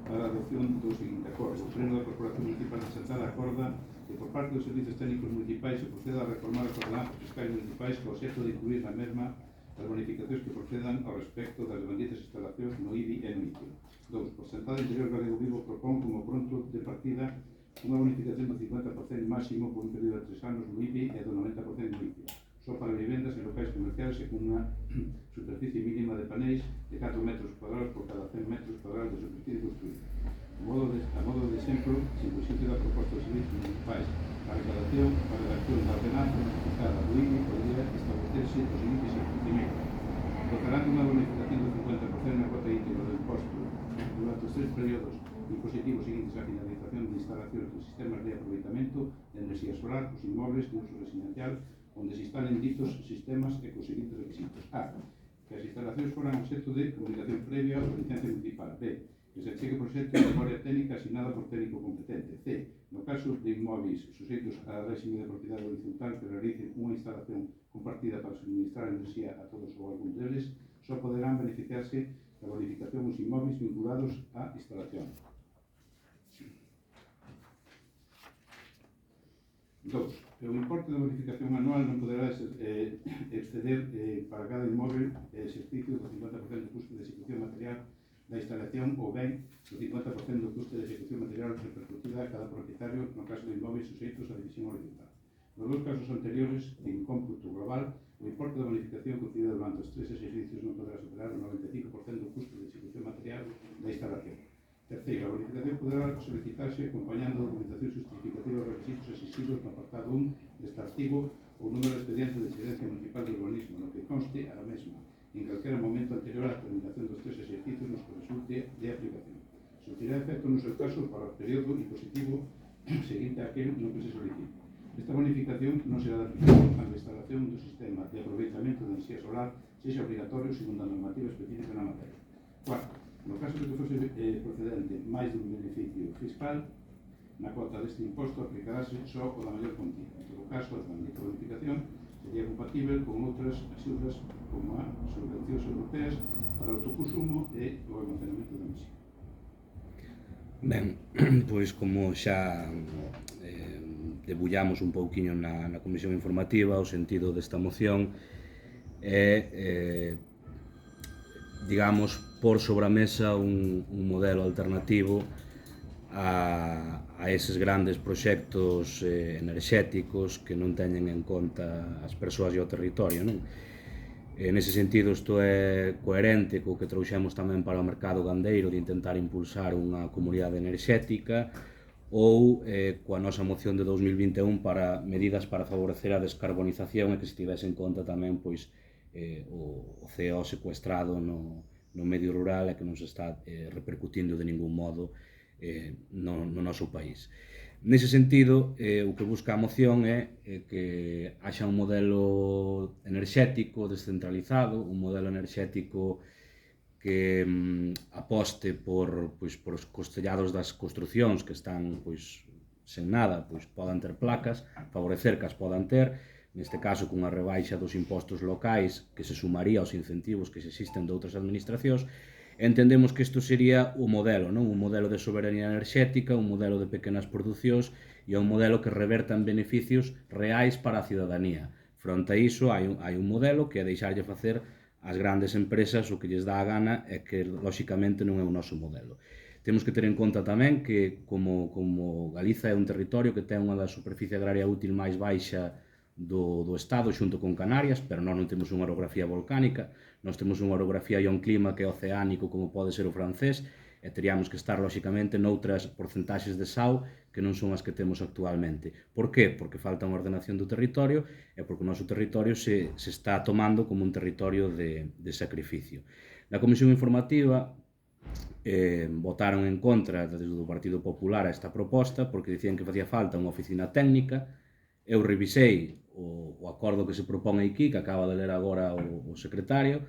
para a adopción do seguinte acordo. O Pleno da Corporación Municipal de Santada acorda que por parte dos servizos técnicos municipais se proceda a reformar as ordenanzas fiscais municipais co obxecto de incluir na mesma as bonificacións que procedan ao respecto das dependientes instalacións no IBI e no ICIO. 2. Por Santada Interior Galego Vigo propón como pronto de partida unha bonificación do 50% máximo por un período de 3 anos no IBI e do 90% no ICIO. Só para vivendas en locais comerciais e con unha superficie mínima de paneis de 4 metros cuadrados por cada 100 metros cuadrados de superficie construída. A modo de exemplo, se o sitio da proposta dos servicios municipais a redacción da ordenanza notificada do IBI podría establecerse o seguinte procedimento. Dotarán unha bonificación do 50% na cuota íntegra do imposto durante os 3 períodos impositivos seguintes á finalización de instalacións de sistemas de aproveitamento de enerxía solar os inmobles de uso residencial onde se instalen ditos sistemas e cos seguintes requisitos. A. Que as instalacións foran obxecto de comunicación previa ou licencia municipal. B. Que se achegue proxecto de memoria técnica asignada por técnico competente. C. No caso de inmóviles suxeitos a réxime de propiedade horizontal que realicen unha instalación compartida para suministrar enerxía a todos ou algún deles, só poderán beneficiarse da bonificación os inmóviles vinculados á instalación. 2. O importe da bonificación anual non poderá exceder para cada inmóvel exercicio do 50% do custo de execución material da instalación ou ben do 50% do custo de execución material repercutida a cada propietario no caso de inmóveis suxeitos a división horizontal. Nos dous casos anteriores, en cómputo global, o importe da bonificación concedida durante os 3 exercicios non poderá superar o 95% do custo de execución material da instalación. Terceiro, a bonificación poderá solicitarse acompañando a documentación justificativa dos requisitos exigidos no apartado 1 deste artigo ou número de expediente de incidencia municipal de urbanismo, no que conste a la mesma, en calquera momento anterior á terminación dos 3 exercicios nos que resulte de aplicación. Surtirá efecto no seu caso para o período impositivo seguinte a aquel no que se solicite. Esta bonificación non será de aplicación a la instalación do sistema de aproveitamento de enerxía solar sexa obligatorio segundo a normativa específica na materia. 4. No caso de que fose procedente máis dun beneficio fiscal, na cota deste imposto aplicarase só o da maior cuantía. En todo caso, a dita bonificación sería compatible con outras axudas como as subvencións europeas para o autoconsumo e o almacenamento de enerxía. Ben, pois como xa debullamos un pouquiño na comisión informativa, o sentido desta moción é, digamos, por sobre a mesa un modelo alternativo a eses grandes proxectos enerxéticos que non teñen en conta as persoas e o territorio, non? Nese sentido, isto é coherente co que trouxemos tamén para o mercado gandeiro de intentar impulsar unha comunidade enerxética ou coa nosa moción de 2021 para medidas para favorecer a descarbonización e que se tivese en conta tamén pois, o CO secuestrado no medio rural e que non se está repercutindo de ningún modo no noso país. Nese sentido, o que busca a moción é que haxa un modelo enerxético descentralizado, un modelo enerxético que aposte por os costellados das construcións que están sen nada, podan ter placas, favorecer que as podan ter, neste caso cunha rebaixa dos impostos locais que se sumaría aos incentivos que se existen de outras administracións. Entendemos que isto sería o modelo, non? Un modelo de soberanía enerxética, un modelo de pequenas producións e un modelo que reverta en beneficios reais para a cidadanía. Fronte a iso, hai un modelo que é deixarlle facer ás grandes empresas o que lles dá a gana e que, lóxicamente, non é o noso modelo. Temos que ter en conta tamén que, como Galiza é un territorio que ten unha da superficie agraria útil máis baixa do Estado xunto con Canarias, pero nós non temos unha orografía volcánica, nós temos unha orografía e un clima que é oceánico como pode ser o francés e teríamos que estar lóxicamente noutras porcentaxes de sau que non son as que temos actualmente. Por qué? Porque falta unha ordenación do territorio e porque o noso territorio se está tomando como un territorio de sacrificio. Na Comisión Informativa votaron en contra desde o Partido Popular a esta proposta porque dicían que facía falta unha oficina técnica. Eu revisei o acordo que se propón aquí, que acaba de ler agora o secretario,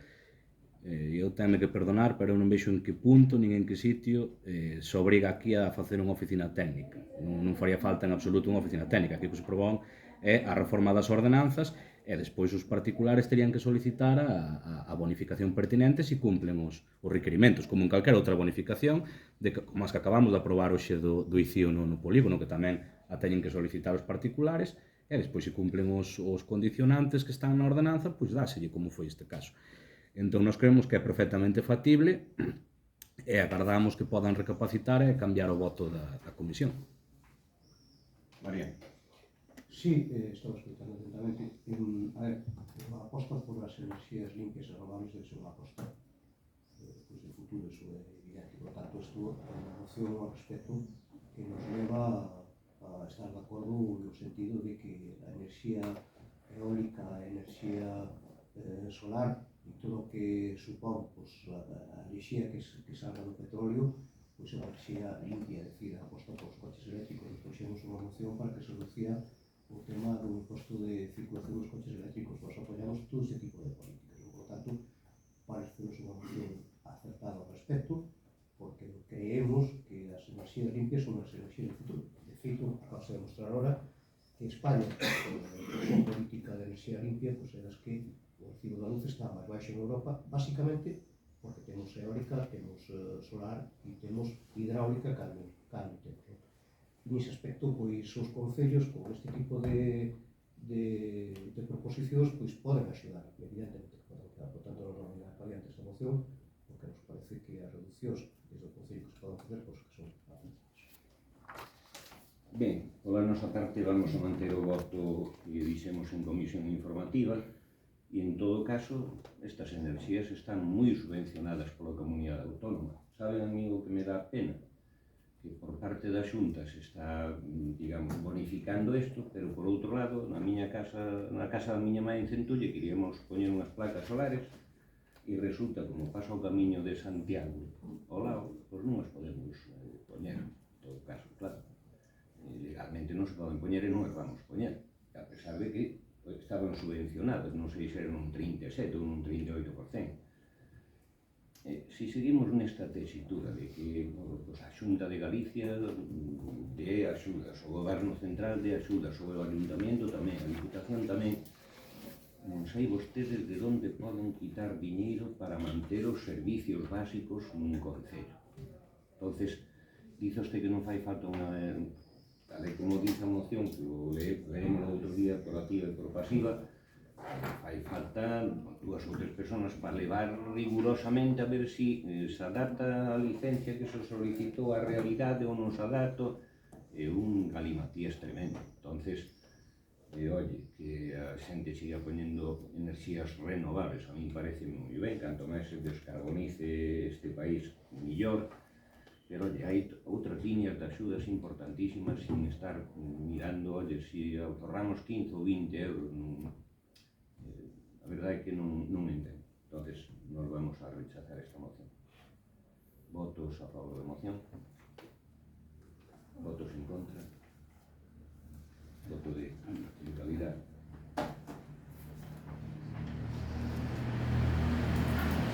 e eu tenme que perdonar, pero eu non vexo en que punto, nin en que sitio se obriga aquí a facer unha oficina técnica. Non faría falta en absoluto unha oficina técnica. Aquí o que se propón é a reforma das ordenanzas e despois os particulares terían que solicitar a bonificación pertinente se cumplen os requerimentos, como en calquera outra bonificación, como as que acabamos de aprobar hoxe do ICIO no polígono, que tamén a teñen que solicitar os particulares, e despois se cumplen os condicionantes que están na ordenanza, pois dáselle, como foi este caso. Entón, nós creemos que é perfectamente factible e agardamos que podan recapacitar e cambiar o voto da Comisión. María. Sí, estamos escuchando atentamente. A ver, a aposta por as enerxías limpias e renovables debe ser unha aposta de futuro, iso é evidente. Por tanto, isto é unha moción ao respecto que nos leva a estar de acordo no sentido de que a enerxía eólica, a enerxía solar e todo o que supón a enerxía que salga do petróleo, pois é unha enerxía limpia, é dicir, a aposta por os coches eléctricos. Nos puxemos unha moción para que se reducía o tema do imposto de circulación dos coches eléctricos. Nos apoyamos todo ese tipo de políticas. Por lo tanto, parece unha moción acertada ao respecto, porque creemos que as enerxías limpias son as enerxías do futuro. De feito, acabas de demostrar ahora que España, con política de enerxía limpia, pois é das que o recibo da luz está máis baixo en Europa, basicamente porque temos eólica, temos solar e temos hidráulica cando temos. Nese aspecto, pois, os concellos con este tipo de proposicións pois poden axudar, evidentemente que poden quedar. Por tanto, non é variante esta moción, porque nos parece que as reduccións desde o concello que se poden facer, pois, que son avanzadas. Ben, pola nosa parte vamos a manter o voto que dixemos en comisión informativa e, en todo caso, estas enerxías están moi subvencionadas pola comunidade autónoma. Saben a mí o que me dá pena? Que por parte da Xunta se está, digamos, bonificando isto, pero por outro lado, na casa da miña mãe en Centulle queríamos poñer unhas placas solares e resulta, como pasa o camiño de Santiago ao lado, pois non as podemos poñer, en todo caso, claro. Legalmente non se poden poñer e non as vamos poñer, a pesar de que estaban subvencionadas, non sei se eran un 37 ou un 38%. Se seguimos nesta tesitura de que a Xunta de Galicia dé axudas, o Goberno Central dé axudas, o Ayuntamiento tamén, a Diputación tamén, non sei vostedes de onde poden quitar diñeiro para manter os servicios básicos nun concello. Entonces, dice usted que non fai falta unha... tal e como dice a moción, que o leemos outro día por activa e por pasiva, fai faltan 2 ou 3 personas para levar rigurosamente a ver si se adapta a licencia que se solicitou á realidade ou non se adapta. É un galimatías tremendo. Entonces, oye, que a xente siga poñendo enerxías renovables, a mí parece moi ben, canto máis se descarbonice este país, millor. Pero, oye, hai outras líneas de axudas importantísimas sin estar mirando, oye, se ahorramos 15 ou 20 euros. A verdade é que non entendo. Entonces, nos vamos a rechazar esta moción. Votos a favor da moción. Votos en contra. Voto de calidad.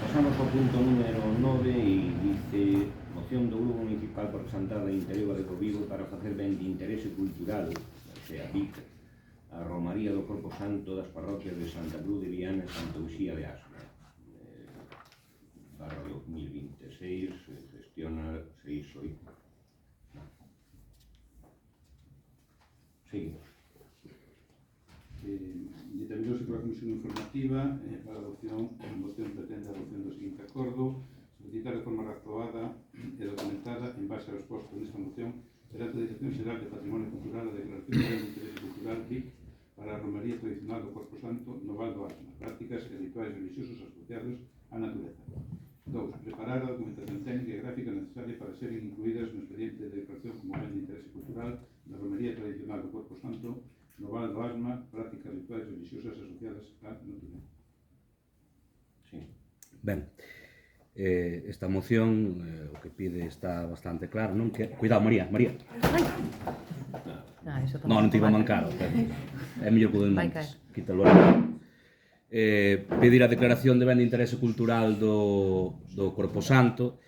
Pasamos ao punto número 9 e dice: moción do Grupo Municipal por presentar a Interior de Vigo para facer ben de interese cultural, o sea, BIC, a Romaría do Corpo Santo das parroquias de Santa Cruz de Viana e Santa Uxía de Asma. Barra 2026, gestiona 6-8. Seguimos. Determinouse pola Comisión Informativa para a adopción, a moción pretende a adopción do seguinte acordo: solicitar de forma razonada e documentada en base ao exposto nesta moción perante a Dirección Xeral de Patrimonio Cultural a declaración de ben de interese cultural BIC para a romaría tradicional do Corpo Santo no Val do Asma, prácticas e rituais religiosos asociados á natureza. 2. Preparar a documentación técnica e gráfica necesaria para serem incluídas no expediente de declaración como ben de interese cultural da romaría tradicional do Corpo Santo no Val do Asma, prácticas rituais religiosas asociadas á natureza. Sí. Ben, esta moción o que pide está bastante claro, non? Cuidado, María. Non te iba a mancar, é mellor que o den montes. Quítalo aí. Pedir a declaración de ben de interese cultural do Corpo Santo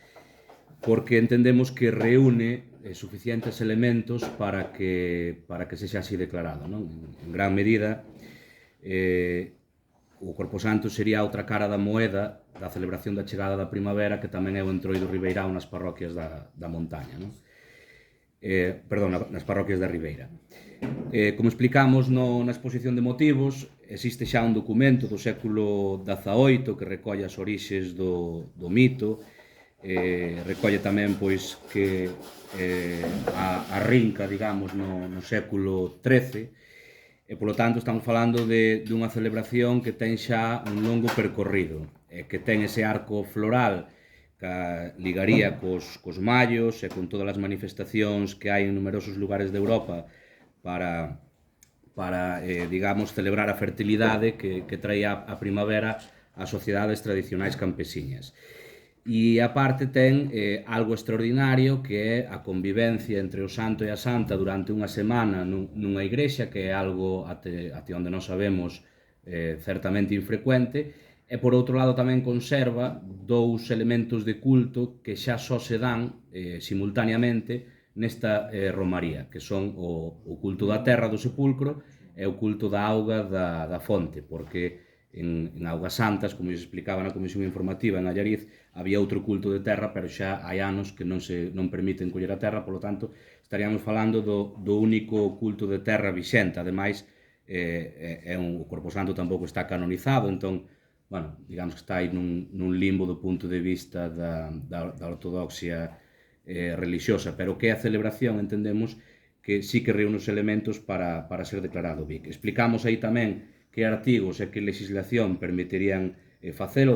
porque entendemos que reúne suficientes elementos para que sexa así declarado, non? En gran medida, o Corpo Santo sería outra cara da moeda da celebración da chegada da primavera, que tamén é o entroido ribeirao nas parroquias da montaña, non? Nas parroquias da Ribeira. Como explicamos na exposición de motivos, existe xa un documento do século XVIII que recolle as orixes do mito, recolle tamén pois que a rinca, digamos, no século XIII, e polo tanto estamos falando dunha celebración que ten xa un longo percorrido, que ten ese arco floral que ligaría cos mallos e con todas as manifestacións que hai en numerosos lugares de Europa para digamos, celebrar a fertilidade que traía a primavera ás sociedades tradicionais campesiñas. E aparte ten algo extraordinario que é a convivencia entre o santo e a santa durante unha semana nunha igrexa, que é algo até onde non sabemos certamente infrecuente. E por outro lado tamén conserva 2 elementos de culto que xa só se dan simultaneamente nesta romaría, que son o culto da terra do sepulcro e o culto da auga da fonte, porque en Augas Santas, como se explicaba na Comisión Informativa en Allariz, había outro culto de terra, pero xa hai anos que non permiten coller a terra, polo tanto estaríamos falando do único culto de terra vixente. Ademais, o Corpo Santo tampouco está canonizado, entón bueno, digamos que está aí nun limbo do punto de vista da ortodoxia religiosa, pero que a celebración entendemos que sí que reúne os elementos para ser declarado BIC. Explicamos aí tamén que artigos e que legislación permitirían facelo,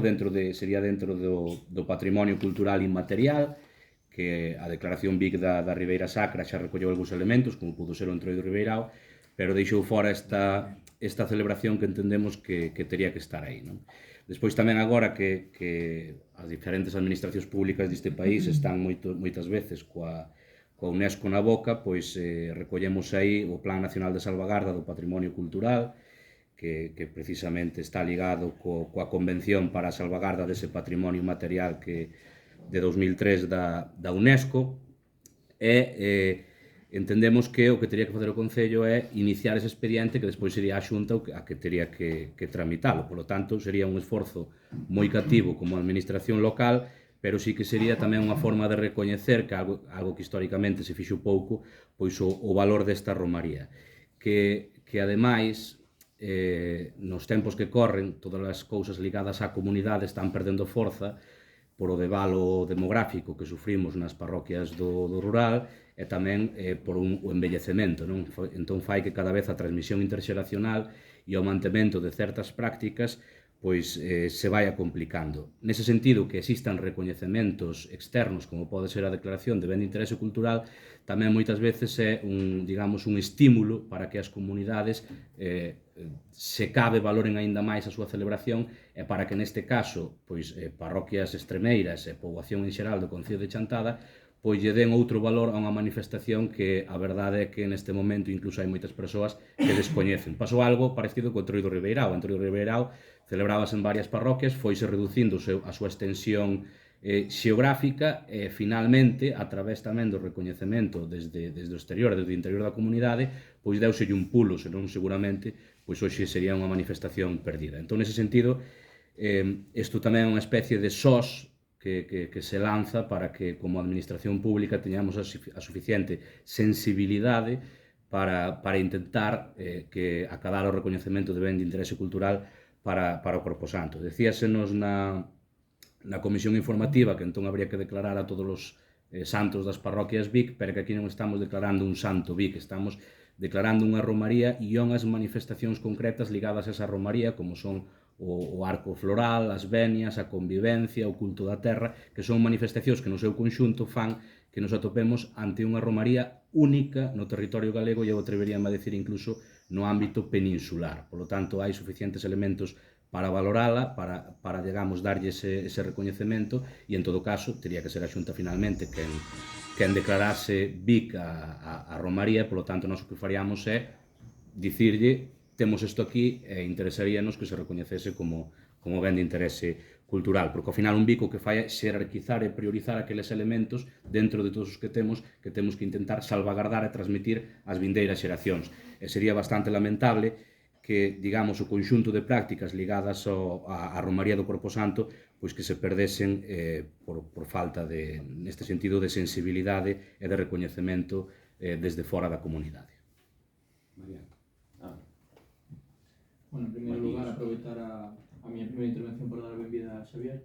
sería dentro do patrimonio cultural inmaterial, que a declaración BIC da Ribeira Sacra xa recolleu algúns elementos, como pudo ser o entroido ribeirao, pero deixou fora esta celebración que entendemos que teria que estar aí, non? Despois tamén agora que as diferentes administracións públicas deste país están moitas veces coa UNESCO na boca, pois recollemos aí o Plan Nacional de Salvagarda do Patrimonio Cultural, que precisamente está ligado coa Convención para a Salvagarda dese patrimonio material de 2003 da UNESCO, e entendemos que o que teria que facer o Concello é iniciar ese expediente que despois sería a Xunta a que teria que tramitalo. Por lo tanto, sería un esforzo moi cativo como administración local, pero sí que sería tamén unha forma de recoñecer que algo que históricamente se fixo pouco, pois o valor desta romaría. Que ademais nos tempos que corren, todas as cousas ligadas á comunidade están perdendo forza por o devalo demográfico que sufrimos nas parroquias do rural e tamén por o envellecemento, non? Entón fai que cada vez a transmisión interxeracional e o mantemento de certas prácticas pois se vai complicando. Nese sentido, que existan recoñecementos externos, como pode ser a declaración de ben de interese cultural, tamén moitas veces é un estímulo para que as comunidades se cabe valoren aínda máis a súa celebración e para que neste caso pois parroquias extremeiras e poboación en xeral do Concello de Chantada pois lle den outro valor a unha manifestación que a verdade é que neste momento incluso hai moitas persoas que descoñecen. Pasou algo parecido co Entroido Ribeirao. O Entroido Ribeirao celebrábase en varias parroquias, foise reducindo a súa extensión xeográfica e finalmente, a través tamén do recoñecemento desde o exterior, desde o interior da comunidade, pois deuselle un pulo, senón seguramente pois hoxe sería unha manifestación perdida. Entón, nese sentido, isto tamén é unha especie de SOS que se lanza para que, como administración pública, teñamos a suficiente sensibilidade para intentar que acadar o recoñecemento de ben de interese cultural para o Corpo Santo. Decíasenos na comisión informativa que entón habría que declarar a todos os santos das parroquias Vic, pero que aquí non estamos declarando un santo Vic, estamos declarando unha romaría e unhas manifestacións concretas ligadas a esa romaría, como son o arco floral, as venias, a convivencia, o culto da terra, que son manifestacións que no seu conxunto fan que nos atopemos ante unha romaría única no territorio galego e eu atreveríame a decir incluso no ámbito peninsular. Por lo tanto, hai suficientes elementos para valorala, para digamos, darlle ese recoñecemento e, en todo caso, teria que ser a Xunta finalmente quen declarase Vic a romaría, por lo tanto, nós o que faríamos é dicirlle temos isto aquí e interesaríanos que se recoñecese como ben de interese cultural, porque ao final un bico que fai é xerarquizar e priorizar aqueles elementos dentro de todos os que temos que intentar salvagardar e transmitir ás vindeiras xeracións. E sería bastante lamentable que, digamos, o conxunto de prácticas ligadas á romaría do Corpo Santo pois que se perdesen por falta de, neste sentido, de sensibilidade e de recoñecemento desde fora da comunidade. Mariano. Bueno, en primeiro lugar, aproveitar a miña primeira intervención para dar a benvida a Xavier.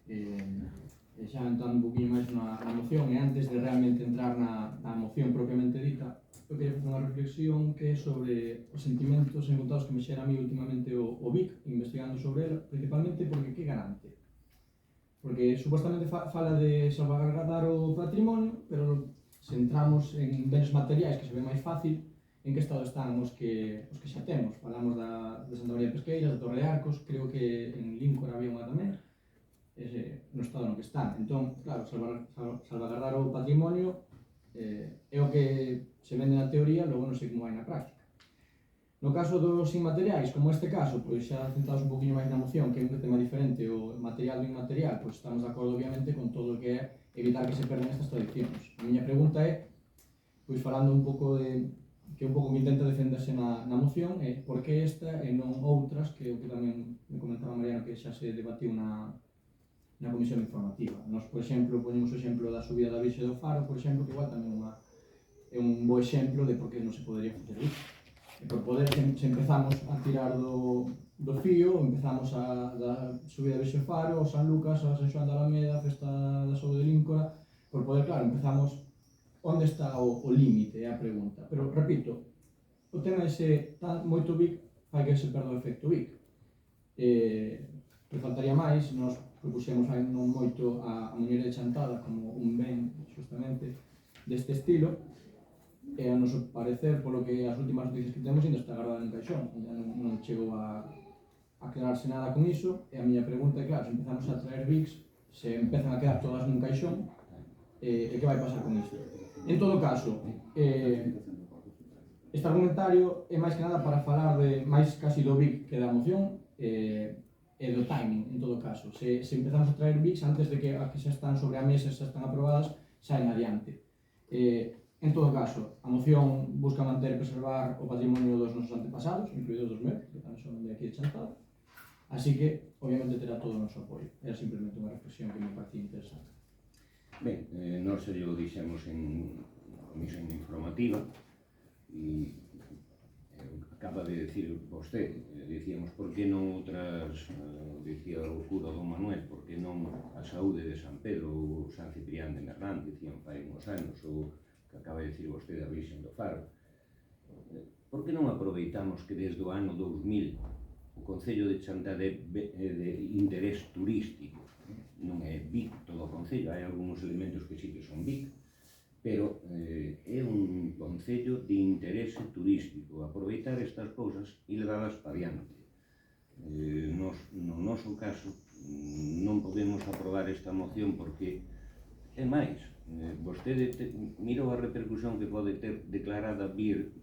E xa entrando un poquinho máis na moción, e antes de realmente entrar na moción propiamente dita, eu queria facer unha reflexión que é sobre os sentimentos encontrados que me xera a mí últimamente o Vic, investigando sobre ela, principalmente porque que garante? Porque supostamente fala de salvaguardar o patrimonio, pero se entramos en bens materiais que se ve máis fácil, en que estado están os que xa temos. Falamos de Santa María de Pesqueira, de Torre de Arcos, creo que en Líncora había unha tamén, no estado no que están. Entón, claro, salvaguardar o patrimonio é o que se vende na teoría, logo non sei como vai na práctica. No caso dos inmateriais, como este caso, pois xa centrados un poquinho máis na moción, que é un tema diferente, o material do inmaterial, pois estamos de acordo, obviamente, con todo o que é evitar que se perden estas tradicións. A miña pregunta é, pois falando un pouco que un pouco me intenta defenderse na moción, é por que esta e non outras, que o que tamén me comentaba Mariano que xa se debatiu na comisión informativa. Nos, por exemplo, ponemos o exemplo da subida da Virxe do Faro, por exemplo, que igual tamén é un bo exemplo de por que non se podería facer isto. E por poder, se empezamos a tirar do fío, empezamos da subida da Virxe do Faro, o San Lucas, a San Xoán da Alameda, a festa da Saúde de Líncora, por poder, claro, empezamos onde está o límite, é a pregunta. Pero, repito, o tema ese tan moito Vic fai que se perda o efecto Vic. Faltaría máis, nos propuxemos hai non moito a muñeira de Chantada como un ben, justamente, deste estilo, e a noso parecer, polo que as últimas noticias que temos, ainda está guardada en caixón, non chegou a aclararse nada con iso, e a miña pregunta é, claro, se empezamos a traer Vics, se empezan a quedar todas nun caixón, e que vai pasar con isto? En todo caso, este argumentario é máis que nada para falar de máis casi do Vic que da moción e do timing, en todo caso. Se empezamos a traer Vics antes de que xa están sobre a mesa, xa están aprobadas, saen adiante. En todo caso, a moción busca manter e preservar o patrimonio dos nosos antepasados, incluídos dos meus, que tamén son de aquí de Chantada, así que, obviamente, terá todo o noso apoio. Era simplemente unha reflexión que me parecía interesante. Ben, nós se o dixemos en comisión informativa e acaba de decir vostede, dicíamos, por que non outras, dicía o cura Don Manuel, por que non a saúde de San Pedro ou San Ciprián de Merlán, dicían fai uns anos, ou que acaba de decir vostede a Virxen do Faro. Por que non aproveitamos que desde o ano 2000 o Concello de Chantada é de interés turístico? Non é Vic todo o Concello, hai algúns elementos que sí que son Vic, pero é un concello de interese turístico, aproveitar estas cousas e levadas para diante. No noso caso non podemos aprobar esta moción porque é máis, vostede mirou a repercusión que pode ter declarada Vic,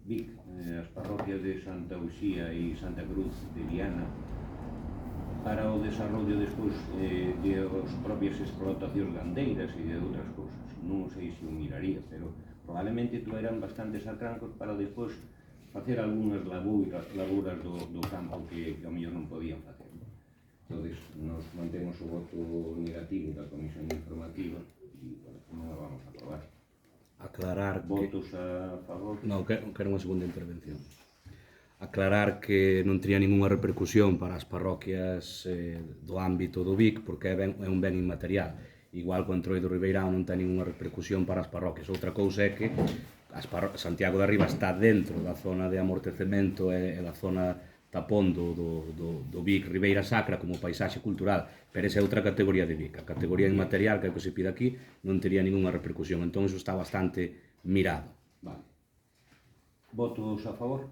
as parroquias de Santa Uxía e Santa Cruz de Viana para o desarrollo despois de as propias explotacións gandeiras e de outras cousas. Non sei se o miraría, pero probablemente eran bastantes atrancos para despois facer algunhas labouras do campo que ao mellor non podían facer. Entón, nos mantemos o voto negativo da Comisión Informativa e non a vamos a aprobar. Aclarar que... Votos a favor? Non, quero unha segunda intervención. Aclarar que non tería ninguna repercusión para as parroquias do ámbito do Vic, porque é un ben inmaterial. Igual que o Entroido Ribeirão non ten ninguna repercusión para as parroquias. Outra cousa é que Santiago de Arriba está dentro da zona de amortecemento e da zona tapón do Vic Ribeira Sacra como paisaxe cultural, pero esa é outra categoría de Vic. A categoría inmaterial, que é o que se pide aquí, non tería ninguna repercusión. Entón, iso está bastante mirado. Vale. Votos a favor?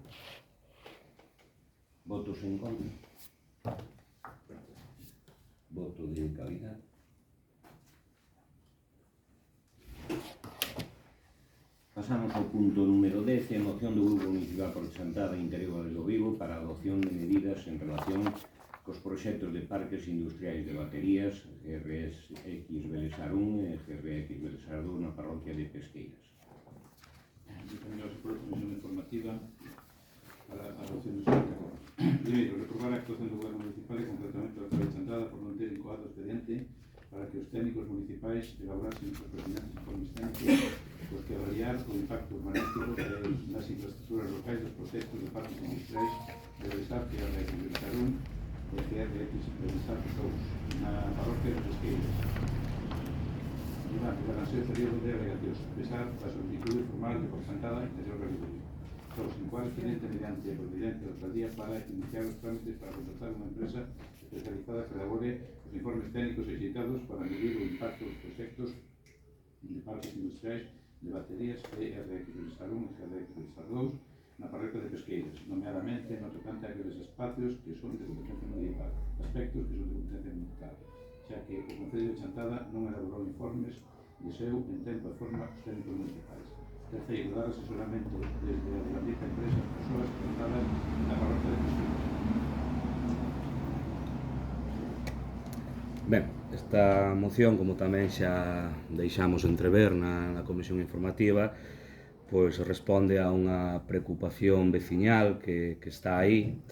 Votos en contra? Voto de calidad? Pasamos ao punto número 10, a moción do Grupo Municipal por Chantada e Interior de Vigo para a adopción de medidas en relación cos proxectos de parques industriais de baterías GRX Belesar 1 e GRX Belesar 2 na parroquia de Pesqueiras. Bienvenidos a la Comisión Informativa para a adopción do seguinte acordo. Primeiro, reprobar a actuación do Goberno Municipal e concretamente da Alcalde de Chantada por non ter incoado o expediente para que os técnicos municipais elaborasen os pertinentes informes técnicos os que avaliar o impacto urbanístico nas infraestructuras locais dos proxectos de parques industriais de Belesar, GRX Belesar 1 e GRX Belesar 2 na parroquia de Pesqueiras. Durante o período de alegacións, a pesar da solicitud formal de por Chantada Interior de Vigo. Sin cual expediente mediante a providencia da alcaldía para iniciar os trámites para contratar unha empresa especializada que elabore os informes técnicos solicitados para medir o impacto dos proxectos de parques industriais de baterías GRX Belesar 1 e GRX Belesar 2 na parroquia de Pesqueiras, nomeadamente no tocante a aqueles espacios que son de competencia municipal, aspectos que son de competencia municipal, xa que o Concello de Chantada non elaborou informes de seu en tempo e forma os técnicos municipais. Terceiro, dar asesoramento desde a bendita empresa as persoas plantadas na parroquia de Pesqueiras. Ben, esta moción, como tamén xa deixamos entrever na Comisión Informativa, pois responde a unha preocupación veciñal que está aí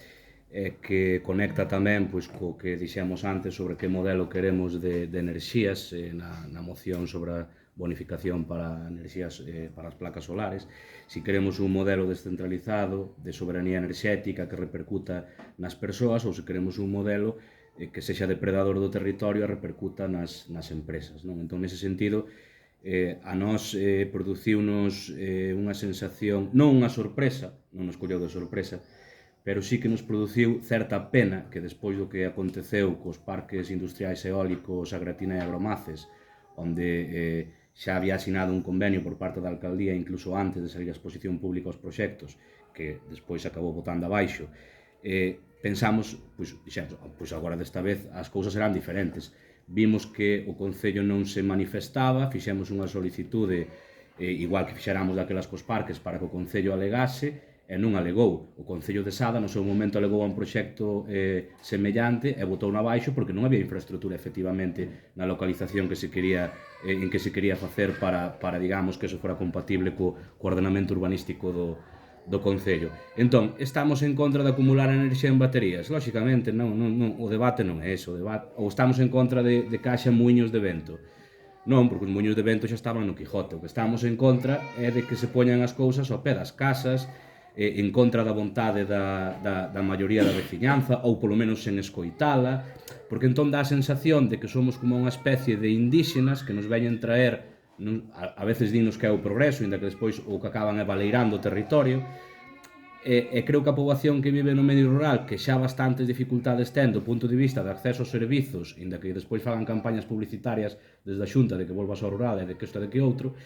e que conecta tamén pois co que dixemos antes sobre que modelo queremos de enerxías na moción sobre a bonificación para enerxías para as placas solares. Si queremos un modelo descentralizado de soberanía enerxética que repercuta nas persoas ou se queremos un modelo que sexa depredador do territorio e repercuta nas empresas, non? Entón, nese sentido, a nós produciunos unha sensación, non unha sorpresa, non nos colleu de sorpresa, pero sí que nos produciu certa pena que despois do que aconteceu cos parques industriais eólicos Agratina e Agromaces, onde xa había asinado un convenio por parte da alcaldía incluso antes de salir a exposición pública aos proxectos, que despois acabou botando abaixo, pensamos, pois agora desta vez as cousas serán diferentes. Vimos que o Concello non se manifestaba, fixemos unha solicitude, igual que fixéramos daquelas cos parques, para que o Concello alegase, e non alegou. O Concello de Sada no seu momento alegou a un proxecto semellante e botou na baixo porque non había infraestructura efectivamente na localización que se quería en que se quería facer para digamos que eso fora compatible co ordenamento urbanístico do Concello. Entón, estamos en contra de acumular enerxía en baterías? Lóxicamente, non, o debate non é eso, ou estamos en contra de que haxa muiños de vento? Non, porque os muiños de vento xa estaban no Quijote. O que estamos en contra é de que se poñan as cousas ao pé das casas, en contra da vontade da maioría da veciñanza, ou polo menos sen escoitala, porque entón dá a sensación de que somos como unha especie de indígenas que nos veñen traer, a veces dinos que é o progreso, inda que despois o que acaban é baleirando o territorio, e creo que a poboación que vive no medio rural, que xa bastantes dificultades ten do punto de vista de acceso aos servizos, inda que despois fagan campañas publicitarias desde a Xunta de que volvas ao rural e de que isto e de que outro,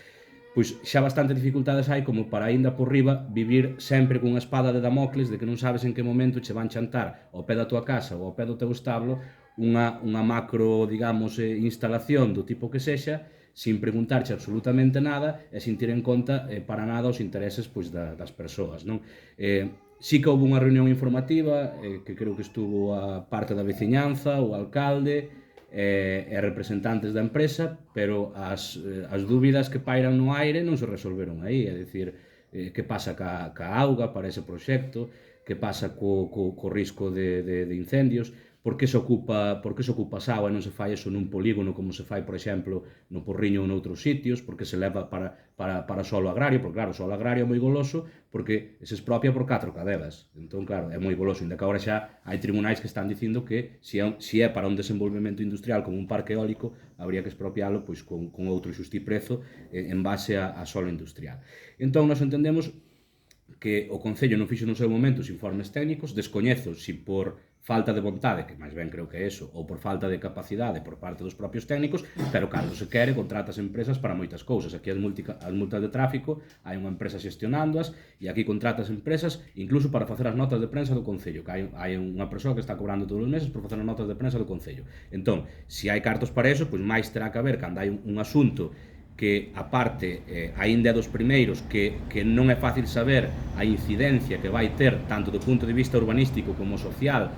pois xa bastante dificultades hai como para aínda por riba vivir sempre cunha espada de Damocles de que non sabes en que momento che van chantar ao pé da tua casa ou ao pé do teu establo unha macro, digamos, instalación do tipo que sexa, sin preguntarche absolutamente nada e sin ter en conta para nada os intereses pois, das persoas, non? Sí que houve unha reunión informativa que creo que estuvo a parte da veciñanza, o alcalde e representantes da empresa, pero as dúbidas que pairan no aire non se resolveron aí, é dicir, que pasa ca auga para ese proxecto, que pasa co risco de incendios, por que se ocupa as augas e non se fai eso nun polígono como se fai, por exemplo, no Porriño ou noutros sitios, porque se leva para solo agrario, porque claro, o solo agrario é moi goloso porque se expropia por 4 cadelas, entón claro, é moi goloso, inda que agora xa hai tribunais que están dicindo que se é para un desenvolvemento industrial como un parque eólico, habría que expropialo pois, con outro xustiprezo en base a solo industrial. Entón, nós entendemos que o Concello non fixo no seu momento os informes técnicos, descoñezo se por falta de vontade, que máis ben creo que é eso, ou por falta de capacidade por parte dos propios técnicos, pero cando se quere contratas empresas para moitas cousas. Aquí as multas de tráfico hai unha empresa xestionándoas e aquí contratas empresas incluso para facer as notas de prensa do Concello, que hai unha persoa que está cobrando todos os meses por facer as notas de prensa do Concello. Entón, se hai cartos para eso, pois máis terá que haber cando hai un asunto que, aparte, aínda é dos primeiros, que non é fácil saber a incidencia que vai ter tanto do punto de vista urbanístico como social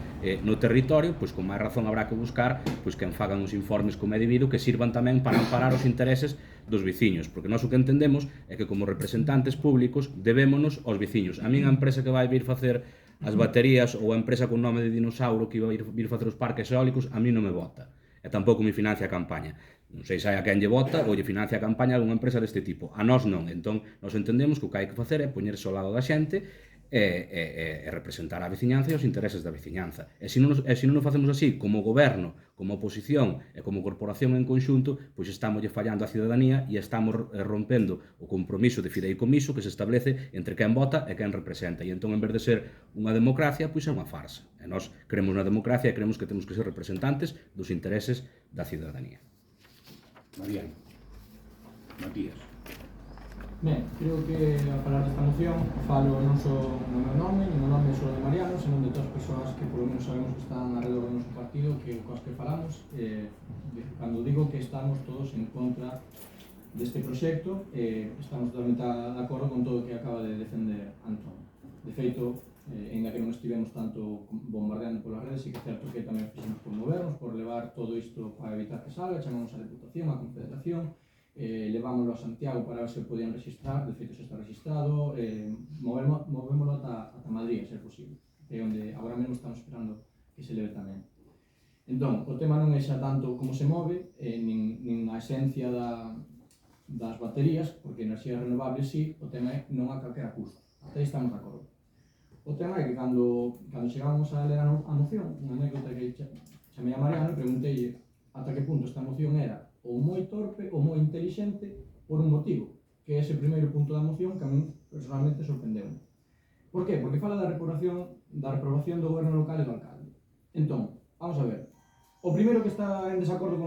no territorio, pois con máis razón habrá que buscar pois que fagan uns informes como é debido que sirvan tamén para amparar os intereses dos veciños, porque nós o que entendemos é que como representantes públicos debémonos aos veciños. A min a empresa que vai vir facer as baterías ou a empresa con nome de dinossauro que vai vir facer os parques eólicos, a mí non me vota. E tampouco me financia a campaña. Non sei se hai a quen lle vota ou lle financia a campaña dunha empresa deste tipo. A nós non. Entón, nós entendemos que o que hai que facer é poñerse ao lado da xente e representar a veciñanza e os intereses da veciñanza. E se non o facemos así, como goberno, como oposición e como corporación en conxunto, pois estamos fallando a cidadanía e estamos rompendo o compromiso de fideicomiso que se establece entre quen vota e quen representa. E entón, en vez de ser unha democracia, pois é unha farsa. E nós queremos na democracia e creemos que temos que ser representantes dos intereses da cidadanía. Mariano. Matías. Ben, creo que a falar desta moción falo non só no meu nome, non no nome só de Mariano, senón de todas as persoas que polo menos sabemos que están alrededor do noso partido, que coas que falamos, cando digo que estamos todos en contra deste proxecto, estamos totalmente de acordo con todo o que acaba de defender Antón. De feito, ainda que non estivemos tanto bombardeando polas redes, e que é certo que tamén fixemos por movernos, por levar todo isto para evitar que salga, chamamos a Deputación, a Confederación, levámoslo a Santiago para ver se o podían registrar, de feito se está registrado, movémoslo ata Madrid, a ser posible, que é onde agora mesmo estamos esperando que se leve tamén. Entón, o tema non é xa tanto como se move, nin a esencia das baterías, porque enerxías renovables sí, o tema é non a calquera custo, até aí estamos de acordo. O tema é que cando chegamos a ler a moción, unha anécdota que chamei a Mariano e preguntei ata que punto esta moción era ou moi torpe ou moi inteligente por un motivo, que é ese primeiro punto da moción que a mí personalmente sorprendeu. Por qué? Porque fala da reprobación do goberno local e do alcalde. Entón, vamos a ver, o primeiro que está en desacordo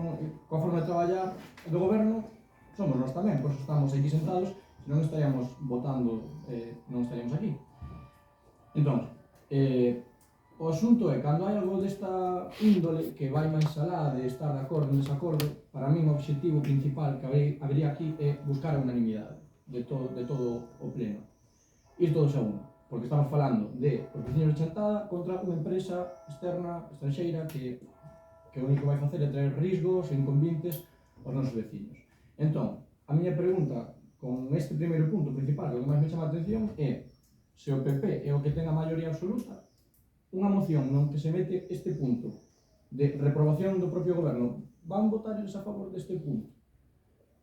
coa forma de traballar do goberno somos nós tamén, pois estamos aquí sentados, non estaríamos votando, non estaríamos aquí. Entón, o asunto é, cando hai algo desta índole que vai máis alá de estar de acordo ou desacordo, para mí o obxectivo principal que habería aquí é buscar a unanimidade de todo o pleno. Ir todos a uno, porque estamos falando de os veciños de Chantada contra unha empresa externa, estranxeira, que o único que vai facer é traer risgos e inconvenientes aos nosos veciños. Entón, a miña pregunta con este primeiro punto principal, que o que máis me chama a atención é se o PP é o que ten a maioría absoluta, unha moción non que se mete este punto de reprobación do propio goberno, van votar a favor deste punto.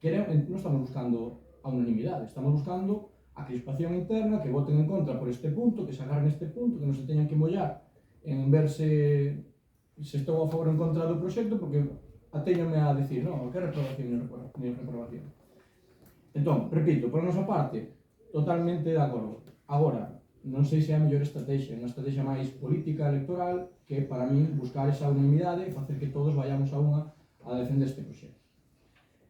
Non estamos buscando a unanimidade, estamos buscando a crispación interna, que voten en contra por este punto, que se agarren este punto, que non se teñan que mollar en verse se estou a favor ou en contra do proxecto, porque atéñome a decir, non, que reprobación ni reprobación. Entón, repito, por a nosa parte, totalmente de acordo. Agora, non sei se é a mellor estrategia, unha estrategia máis política electoral que, para min, buscar esa unanimidade e facer que todos vayamos a unha a defender este proxecto.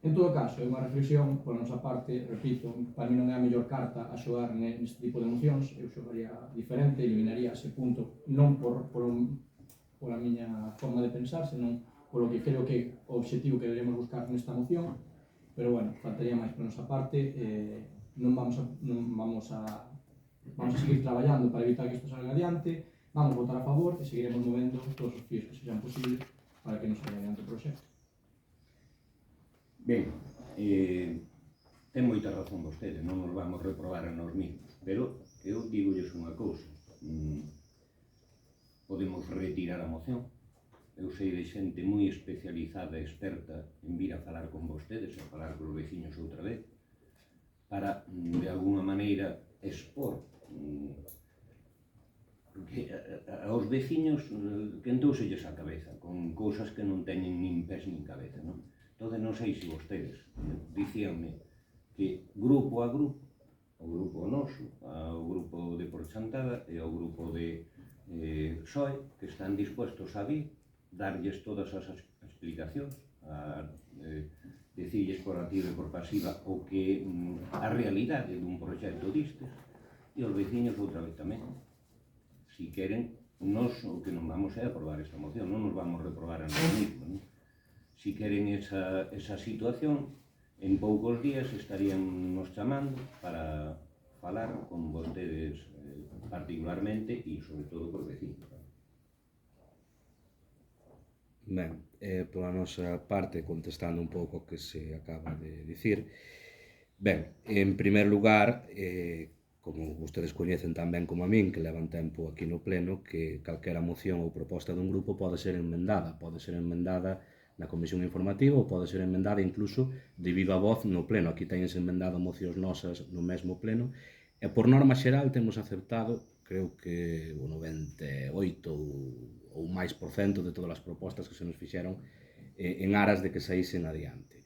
En todo caso, é unha reflexión, por a nosa parte, repito, para mí non é a mellor carta a xogar neste tipo de mocións, eu xogaría diferente, eliminaría ese punto, non pola miña forma de pensar, senón polo que creo que o objetivo que deberíamos buscar nesta moción, pero bueno, faltaría máis por nosa parte, vamos a seguir traballando para evitar que isto salga adiante, vamos a votar a favor e seguiremos movendo todos os fíos que sexan posibles para que non salga adiante o proxecto. Ben, ten moita razón vostede, non nos vamos reprobar a nós mesmos, pero eu digolles unha cousa, podemos retirar a moción. Eu sei de xente moi especializada e experta en vir a falar con vostedes, a falar con os veciños outra vez, para, de alguna maneira, expor. Porque aos veciños quentouselles a cabeza, con cousas que non teñen nin pés nin cabeza, non? Entón, non sei se vostedes dicíanme que grupo a grupo, o grupo noso, o grupo de Porchantada e o grupo de PSOE, que están dispuestos a vir, darlles todas as explicacións, a decirlles por activa e por pasiva o que a realidade dun proxecto distes, e os veciños outra vez tamén. Si queren, nos o que non vamos é aprobar esta moción, non nos vamos reprobar a nós mismos, non? Si queren esa situación, en poucos días estarían nos chamando para falar con vostedes particularmente e sobre todo por veciños. Ben, pola nosa parte, contestando un pouco o que se acaba de dicir, ben, en primer lugar, como vostedes coñecen tan ben como a min, que levan tempo aquí no pleno, que calquera moción ou proposta dun grupo pode ser enmendada na comisión informativa ou pode ser enmendada incluso de viva voz no pleno. Aquí teñense enmendado mocións nosas no mesmo pleno, e por norma xeral temos aceptado, creo que o 98 ou máis por cento de todas as propostas que se nos fixeron en aras de que saísen adiante.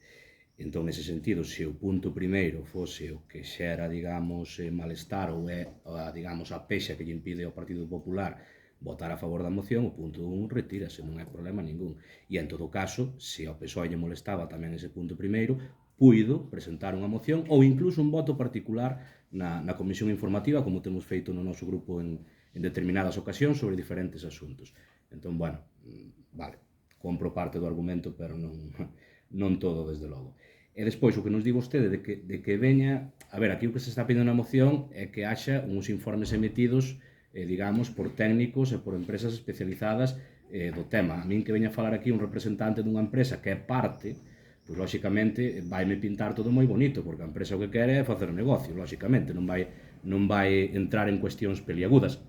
Entón, nese sentido, se o punto primeiro fose o que xera, digamos, malestar ou é, digamos, a pexa que lle impide ao Partido Popular votar a favor da moción, o punto 1 retírase, non hai problema ningún. E, en todo caso, se ao PSOE lle molestaba tamén ese punto primeiro, puido presentar unha moción ou incluso un voto particular na comisión informativa, como temos feito no noso grupo en determinadas ocasións sobre diferentes asuntos. Entón, bueno, vale, compro parte do argumento, pero non todo, desde logo. E despois, o que nos di vostede de que veña... A ver, aquí o que se está pedindo na moción é que haxa uns informes emitidos, digamos, por técnicos e por empresas especializadas do tema. A min que veña a falar aquí un representante dunha empresa que é parte, pois, lóxicamente, vaime pintar todo moi bonito, porque a empresa o que quere é facer negocio, lóxicamente, non vai entrar en cuestións peliagudas.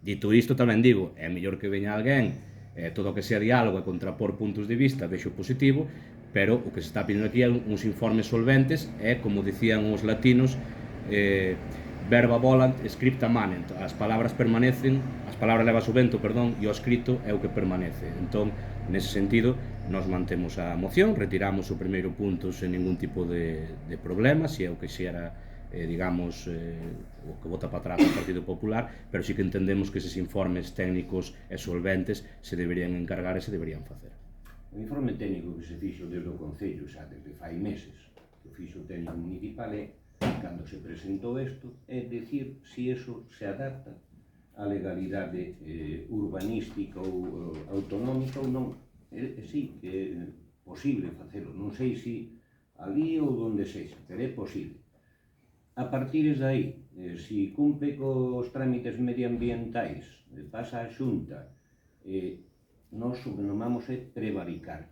Dito isto, tamén digo, é mellor que veña alguén, todo o que sea diálogo e contrapor puntos de vista, vexo positivo, pero o que se está pedindo aquí é uns informes solventes, e, como dicían os latinos, verba volant, scripta manent, as palabras permanecen, as palabras levas o vento, perdón, e o escrito é o que permanece. Entón, nese sentido, nos mantemos a moción, retiramos o primeiro punto sen ningún tipo de problema, se é o que xera, digamos, o que vota para atrás o Partido Popular, pero sí que entendemos que eses informes técnicos e solventes se deberían encargar e se deberían facer. O informe técnico que se fixo desde o Concello, xa desde fai meses, que o fixo o técnico municipal é, cando se presentou isto, é dicir se iso se adapta á legalidade urbanística ou autonómica ou non. Sí, que é posible facelo, non sei se ali ou onde sexa, pero é posible. A partir de aí, se cumpre cos trámites medioambientais, pasa a Xunta, nós o que non vamos é prevaricar.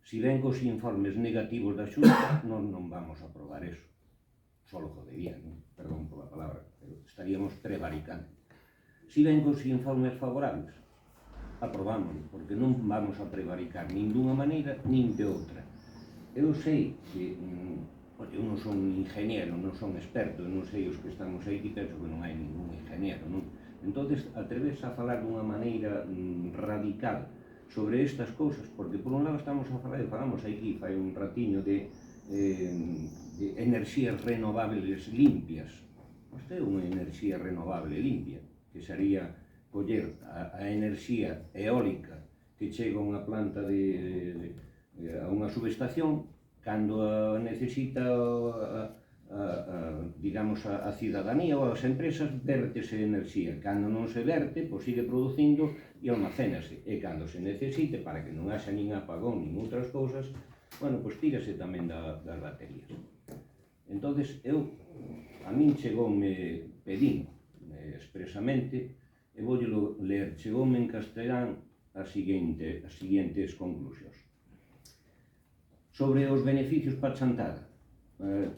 Se ven cos informes negativos da Xunta, nós non vamos a aprobar eso. Solo jodería, non? Perdón pola palabra, pero estaríamos prevaricando. Se ven cos informes favorables, aprobamos, porque non vamos a prevaricar nin dunha maneira nin de outra. Eu sei que Porque eu non son ingeniero, non son experto, non sei os que estamos aí, que penso que non hai ningún ingeniero, non? Entonces, atreves a falar dunha maneira radical sobre estas cousas, porque por un lado estamos a falar, falamos aquí, fai un ratiño de enerxías renovables limpias. Isto é unha enerxía renovable limpia, que sería coller a enerxía eólica que chega a unha planta a unha subestación, cando a necesita digamos a cidadanía ou as empresas, vértese enerxía. Cando non se verte, pois sigue producindo e almacénase. E cando se necesite, para que non haxa nin apagón nin outras cousas, bueno, pois tírase tamén das baterías. Entonces, a min chegoume, pedín expresamente, e voullelo ler, chegoume en castelán as seguintes conclusións. Sobre os beneficios para a chantada,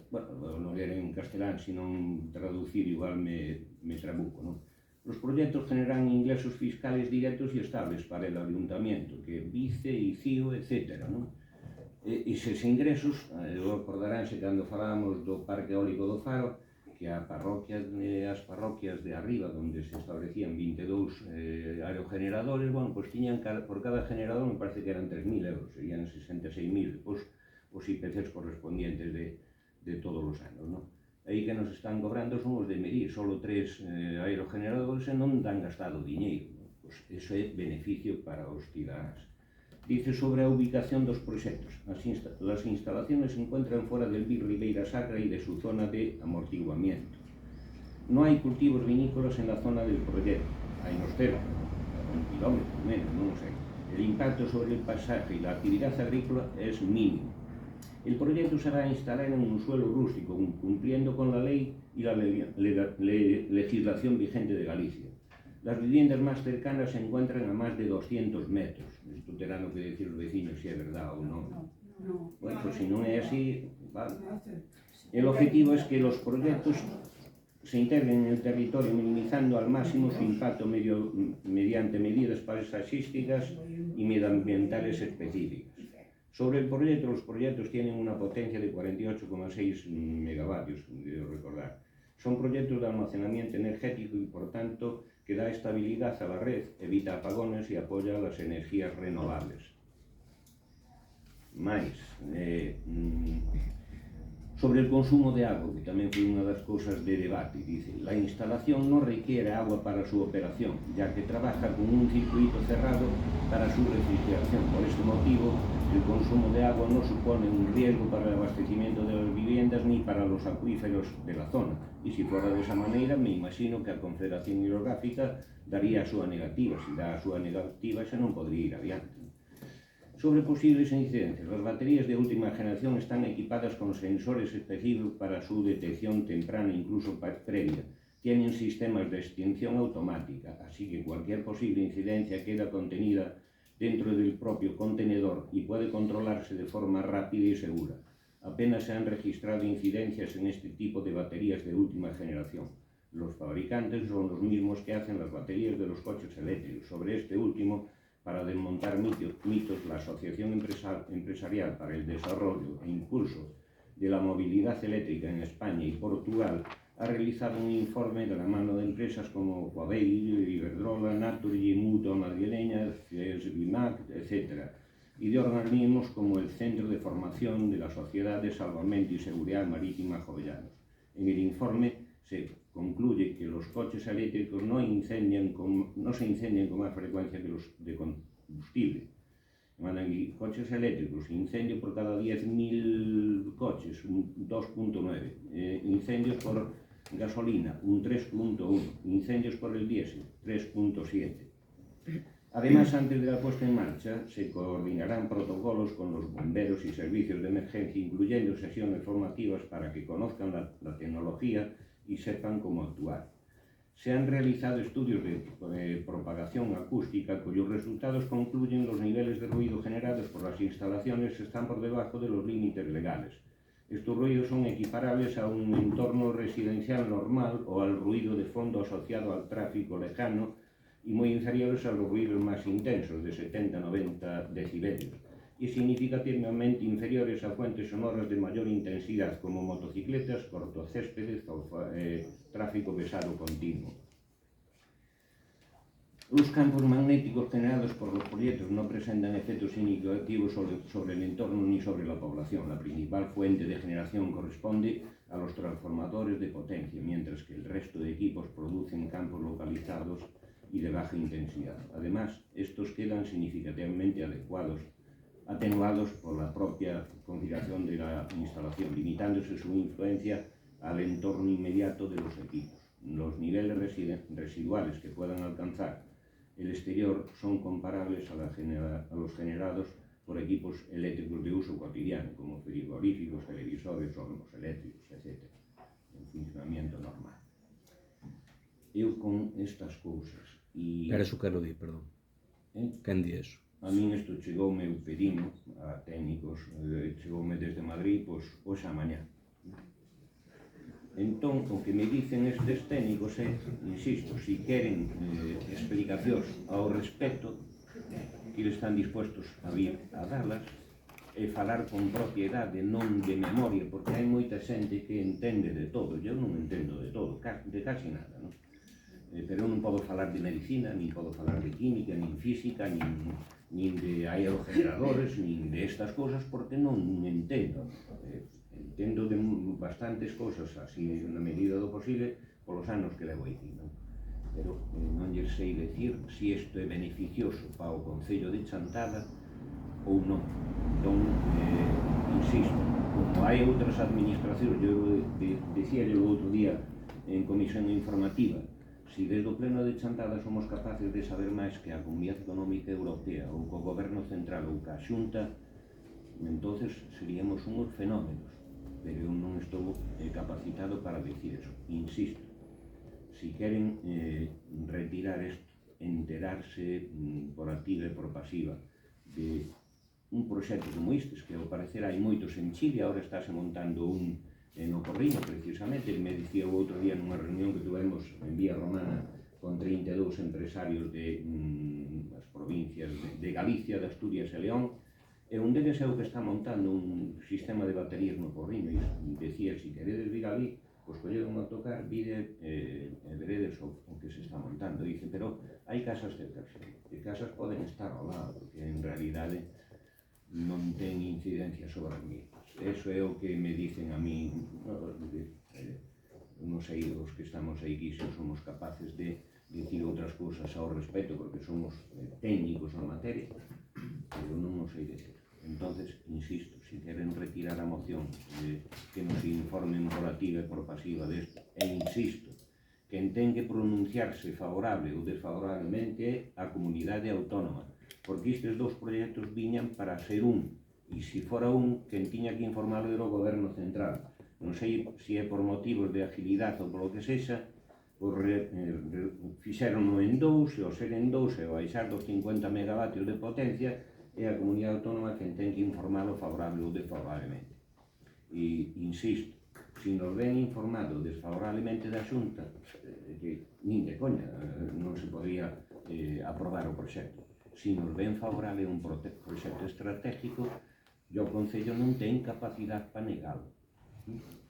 bueno, non ler en castelán, senón traducir igual me trabuco, non? Los proyectos generan ingresos fiscales directos y estables para el ayuntamiento, que vice, ICIO, etc., non? E eses ingresos, acordaránse cando falábamos do Parque Eólico do Faro, que as parroquias de arriba, onde se establecían 22 aerogeneradores, bueno, pois tiñan por cada generador, me parece que eran 3.000 euros, serían 66.000, pois os IPCs correspondientes de todos os anos, non? Aí que nos están cobrando son os de medir, solo 3 aerogeneradores e non dan gastado diñeiro, pois iso é beneficio para os cidadáns. Dice sobre a ubicación dos proxectos. Las instalaciones se encuentran fuera del Vir Ribeira Sacra y de su zona de amortiguamiento. No hay cultivos vinícolas en la zona del proyecto. Hay unos cerca, a 1 kilómetro menos, non sei. El impacto sobre el paisaje y la actividad agrícola es mínimo. El proyecto se va a instalar en un suelo rústico, cumpliendo con la ley y la legislación vigente de Galicia. Las viviendas más cercanas se encuentran a más de 200 metros. Esto tendrán que decir los vecinos si es verdad o no. Bueno, pues si no es así, vale. El objetivo es que los proyectos se integren en el territorio, minimizando al máximo su impacto mediante medidas paisajísticas y medioambientales específicas. Sobre el proyecto, los proyectos tienen una potencia de 48,6 megavatios, debo recordar. Son proyectos de almacenamiento energético y, por tanto, que da estabilidad a la red, evita apagones y apoya las energías renovables. Sobre el consumo de agua, que también fue una de las cosas de debate, dice, la instalación no requiere agua para su operación, ya que trabaja con un circuito cerrado para su refrigeración. Por este motivo, el consumo de agua no supone un riesgo para el abastecimiento de las viviendas ni para los acuíferos de la zona. Y si fuera de esa manera, me imagino que a Confederación Hidrográfica daría a súa negativa. Si da a súa negativa, xa non podría ir adiante. Sobre posibles incidencias, las baterías de última generación están equipadas con sensores específicos para su detección temprana, incluso previa. Tienen sistemas de extinción automática, así que cualquier posible incidencia queda contenida dentro del propio contenedor y puede controlarse de forma rápida y segura. Apenas se han registrado incidencias en este tipo de baterías de última generación. Los fabricantes son los mismos que hacen las baterías de los coches eléctricos. Sobre este último, para desmontar mitos, la Asociación Empresarial para el Desarrollo e Impulso de la Movilidad Eléctrica en España y Portugal ha realizado un informe de la mano de empresas como Huawei, Iberdrola, Naturgy, Mutua Madrileña, CES, Bimac, etc., y de organismos como el Centro de Formación de la Sociedad de Salvamento y Seguridad Marítima Jovellanos. En el informe se concluye que los coches eléctricos no se incendian con más frecuencia que los de combustible. Mandan aquí coches eléctricos, incendio por cada 10.000 coches, un 2,9. Incendios por gasolina, un 3,1. Incendios por el diésel, 3,7. Además, antes de la puesta en marcha, se coordinarán protocolos con los bomberos y servicios de emergencia, incluyendo sesiones formativas para que conozcan la tecnología y sepan cómo actuar. Se han realizado estudios de propagación acústica cuyos resultados concluyen los niveles de ruido generados por las instalaciones están por debajo de los límites legales. Estos ruidos son equiparables a un entorno residencial normal o al ruido de fondo asociado al tráfico lejano y muy inferiores a los ruidos más intensos, de 70-90 decibelios. y significativamente inferiores a fuentes sonoras de mayor intensidad, como motocicletas, cortocéspedes o tráfico pesado continuo. Los campos magnéticos generados por los proyectos no presentan efectos significativos sobre el entorno ni sobre la población. La principal fuente de generación corresponde a los transformadores de potencia, mientras que el resto de equipos producen campos localizados y de baja intensidad. Además, estos quedan significativamente atenuados por la propia configuración de la instalación, limitándose su influencia al entorno inmediato de los equipos. Los niveles residuales que puedan alcanzar el exterior son comparables a los generados por equipos eléctricos de uso cotidiano, como frigoríficos, televisores, hornos eléctricos, etc., en funcionamiento normal. Eu con estas cousas e... Pero eso quero dir, perdón. Quen di eso? A min isto chegoume o pedino a técnicos, chegoume desde Madrid, pois, hoxe a mañá. Entón, o que me dicen estes técnicos é, insisto, si queren explicacións ao respecto, que están dispuestos a vir a dalas e falar con propiedade, non de memoria, porque hai moita xente que entende de todo, eu non entendo de todo, de casi nada, non? Pero eu non podo falar de medicina, nin podo falar de química, nin física, nin de aerogeneradores, nin de estas cousas, porque non entendo. Entendo de bastantes cousas, así na medida do posible, polos anos que levo aquí, non? Pero non lle sei decir se isto é beneficioso para o Concello de Chantada ou non. Entón, insisto, como hai outras administracións, eu dicíalle o outro día en comisión informativa, si desde o pleno de Chantada somos capaces de saber máis que a Comunidade Económica Europea ou co Goberno Central ou ca Xunta, entonces seríamos uns fenómenos, pero eu non estou capacitado para dicir eso. Insisto, si queren retirar isto, enterarse por activa e por pasiva de un proxecto como estes, que ao parecer hai moitos en Chile, agora estáse montando un no Porriño, precisamente. Ele me dicía o outro día nunha reunión que tuvemos en Vía Romana con 32 empresarios de as provincias de Galicia, de Asturias e León, e un deles é o que está montando un sistema de baterías no Porriño, e decía, se queredes vir ali, pois colleron a tocar, vide e veredes o que se está montando. Dice, pero hai casas de persona, e casas poden estar ao lado, porque en realidade non ten incidencia sobre as mismas. Eso é o que me dicen a mí, non sei, os que estamos aquí, se somos capaces de dicir outras cousas ao respecto, porque somos técnicos na materia, pero non o sei decir. Entonces, insisto, si queren retirar a moción que nos informen por activa e por pasiva desto, e insisto, quen ten que pronunciarse favorable ou desfavorablemente é a comunidade autónoma, porque estes dous proxectos viñan para ser un, e se fora un, quen tiña que informarlo era o Goberno Central. Non sei se é por motivos de agilidade ou polo que sexa, fixeronno en dous, e ao ser en dous e ao baixar dos 50 megavatios de potencia, é a comunidade autónoma quen ten que informarlo favorable ou desfavorablemente. E, insisto, se nos ven informado desfavorablemente da Xunta, que nin de coña non se podría aprobar o proxecto. Se nos ven favorable un proxecto estratégico, e o Concello non ten capacidade para negalo.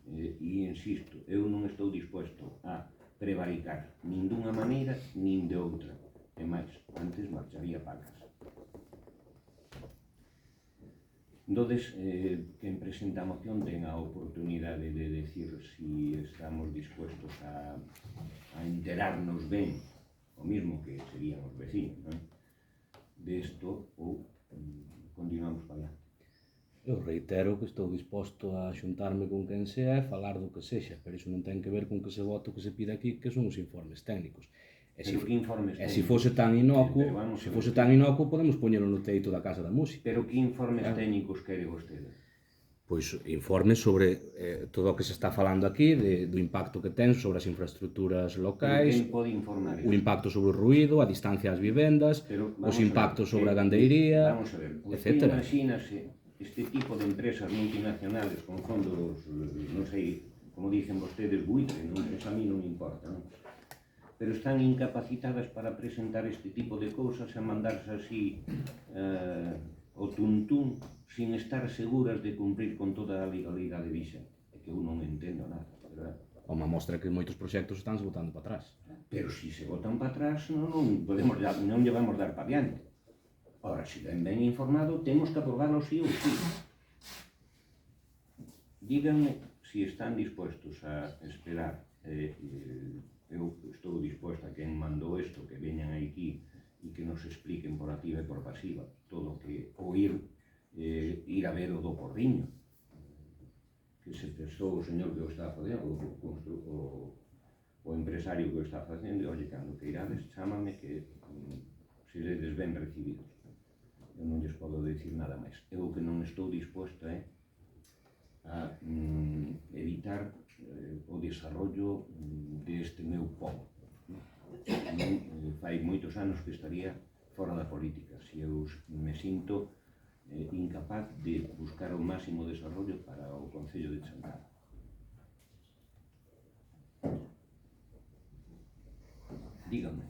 E, insisto, eu non estou disposto a prevaricar nin dunha maneira nin de outra. E máis, antes marcharía para casa. Entonces, quen presenta a moción ten a oportunidade de decir si estamos dispuestos a enterarnos ben, o mismo que seríamos vecinos, non? De isto, ou continuamos para allá. Eu reitero que estou disposto a xuntarme con quen sea e falar do que sexa, pero iso non ten que ver con que se vote o que se pide aquí, que son os informes técnicos. E se fose tan inocuo, podemos poñelo no teito da Casa da Música. Pero que informes técnicos quere vostede? Pois informes sobre todo o que se está falando aquí, do impacto que ten sobre as infraestructuras locais, o impacto sobre o ruído, a distancia ás vivendas, os impactos sobre a gandeiría, etc. Imagínase este tipo de empresas multinacionales con fondos, non sei, como dicen vostedes, buitre, non? Eso a mí non me importa, non? Pero están incapacitadas para presentar este tipo de cousas e mandarse así o tuntún sin estar seguras de cumprir con toda a legalidade vixente. É que eu non entendo nada, verdad? Unha mostra que moitos proxectos están se botando para atrás. Pero se se botan para atrás non lle vamos dar para diante. Ora, se ben informado, temos que aprobarlo sí ou sí. Díganme se están dispuestos a esperar. Eu estou disposto a quen mandou isto, que veñan aquí e que nos expliquen por activa e por pasiva todo o que oír a ver o do Porriño, que se prestou o señor que o está facendo, o empresario que o está facendo, e oye, cando que irades, chámame que se ledes ben recibidos. Eu non lles podo dicir nada máis. Eu que non estou disposto a evitar o desarrollo deste meu povo. Fai moitos anos que estaría fora da política, se eu me sinto incapaz de buscar o máximo desarrollo para o Concello de Chantada. Dígame.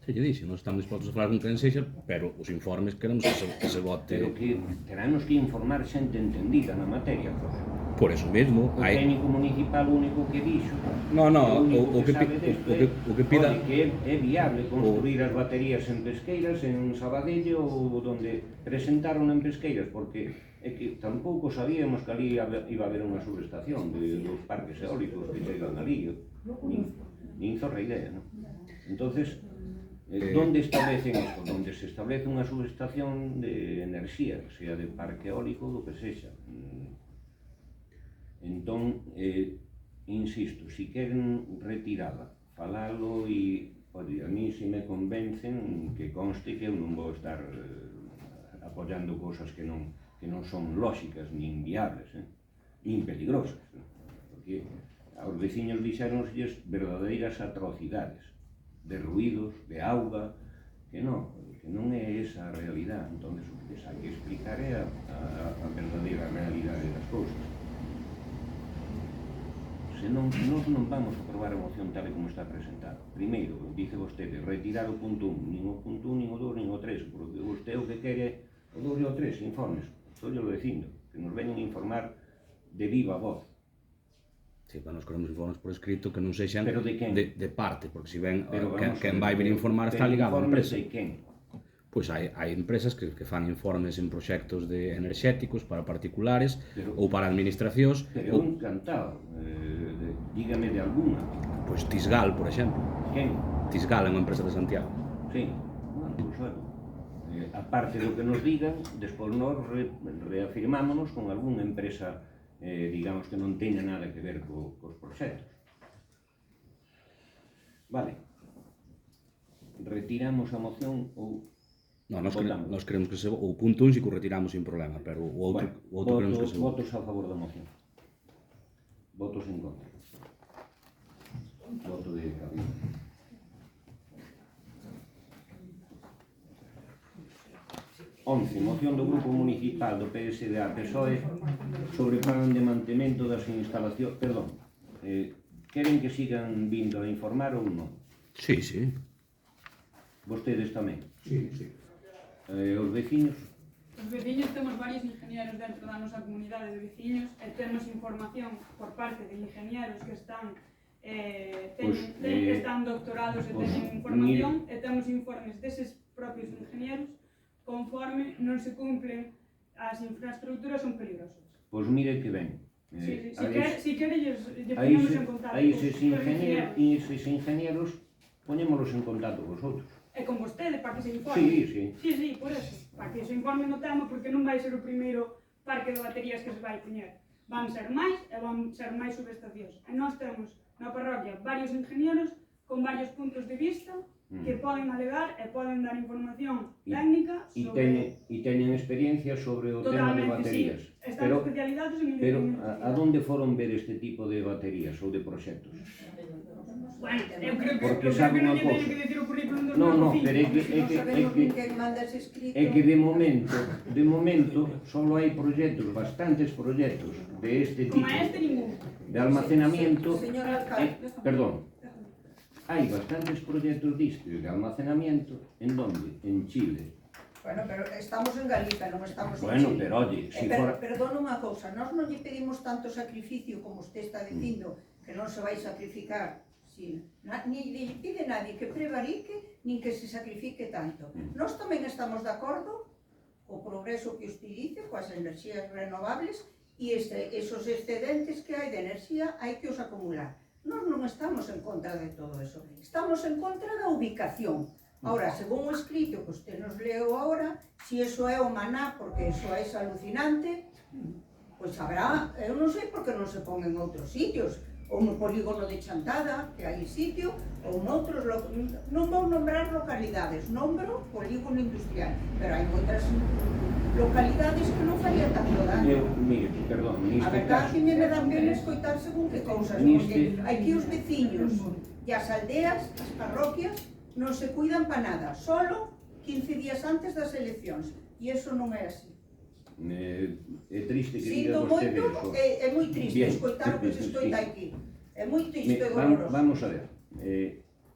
Se lle dixen, non estamos dispostos a falar con quen sexa, pero os informes queremos que se vote. Pero que teránnos que informar xente entendida na materia, José. Por eso mesmo, O técnico municipal único que dixo, o que pida que é viable construir as baterías en Pesqueiras, en Sabadell ou donde presentaron en Pesqueiras, porque é que tampouco sabíamos que ali iba a haber unha subestación dos parques eólicos que chegan ali, nin zorra idea, non? Entonces, ¿dónde establecen isto? Donde se establece unha subestación de enerxía, sea de parque eólico ou do que sexa. Entón, insisto, si queren retirada, falalo e, oye, a mí se me convencen que conste que eu non vou estar apoyando cosas que non son lóxicas, nin viables, nin peligrosas, porque aos veciños dixéronselles verdadeiras atrocidades, de ruidos, de auga, que non é esa a realidade. Entón, o que hai que explicar é a verdadeira realidade das cousas. Senón, nós non vamos a aprobar a moción tal como está presentada. Primeiro, dice vostede, retirar o punto 1, nin o punto 1, nin o 2, nin o 3, porque vostede o que quere o 2 e o 3, informes. Estou yo dicindo, que nos veñen a informar de viva voz. Sí, para nos queremos informes por escrito que non sexan de parte, porque se ven quen vai vir a informar está ligado á empresa. Informes de quen? Pois hai empresas que fan informes en proxectos enerxéticos para particulares ou para administracións. Pero eu encantado, dígame de alguna. Pois Tisgal, por exemplo. Quen? Tisgal é unha empresa de Santiago. Sí, bueno, aparte do que nos digan, despois nós reafirmámonos con algunha empresa, digamos, que non teña nada que ver cos proxectos. Vale. Retiramos a moción ou... Non, nós queremos que o punto 1 si que o retiramos sin problema, pero o outro queremos que se vote. Votos a favor da moción. Votos en contra. Voto de cabeza. Moción do Grupo Municipal do PSD-PSOE sobre plan de mantemento das instalacións... Perdón, queren que sigan vindo a informar ou non? Sí, sí. Vostedes tamén? Sí, sí. Os veciños? Os veciños temos varios ingenieros dentro da nosa comunidade de veciños e temos información por parte de ingenieros que están están doctorados e teñen información e temos informes deses propios ingenieros conforme non se cumplen as infraestructuras son peligrosas. Pois mire que ben. Si querelles, lle poñemos en contacto a eses ingenieros poñémolos en contacto vos outros. E con vostede, para que se informe. Sí, por eso. Para que se informe no tema, porque non vai ser o primeiro parque de baterías que se vai poñer. Van ser máis e van ser máis subestacións. E nós temos na parroquia varios ingenieros con varios puntos de vista que poden alegar e poden dar información técnica sobre... E teñen experiencia sobre o tema de baterías. Sí. Están especializados en... Pero, a donde foron ver este tipo de baterías ou de proxectos? Bueno, eu creo que non lle teño que decir o currículum dos meus fillos. É que de momento, só hai proxectos, bastantes proxectos de este tipo. Como este, ningún. De almacenamiento... Señor alcalde. Perdón. Hai bastantes proxectos distos de almacenamiento en donde? En Chile, Bueno, pero estamos en Galicia, non estamos en Bueno, Chile. pero oye, si fora... Perdona unha cousa, nós non lle pedimos tanto sacrificio como usted está dicindo, que non se vai sacrificar. Sí. Ni lle pide nadie que prevarique, nin que se sacrifique tanto. Nós tamén estamos de acordo co progreso que usted dice, coas enerxías renovables, e esos excedentes que hai de enerxía hai que os acumular. Nós non estamos en contra de todo eso, estamos en contra da ubicación. Ahora, según o escrito que usted nos leo agora, si eso é o maná, porque eso é alucinante, pois habrá, eu non sei por que non se pon en outros sitios, ou no polígono de Chantada, que hai sitio, ou noutros, non vou nombrar localidades, nombro polígono industrial, pero hai moitas localidades que non faría tanto daño. Mire, perdón, A verdade que me dá pena escoitar según que cousas, porque hai que os veciños e as aldeas, as parroquias, non se cuidan pa nada, solo 15 días antes das eleccións, e iso non é así. É triste que diga Sinto vostede moito, eso. é moi triste Bien. escoitar o que se escoita Sí. aquí. É moi triste e doloroso. Vamos a ver,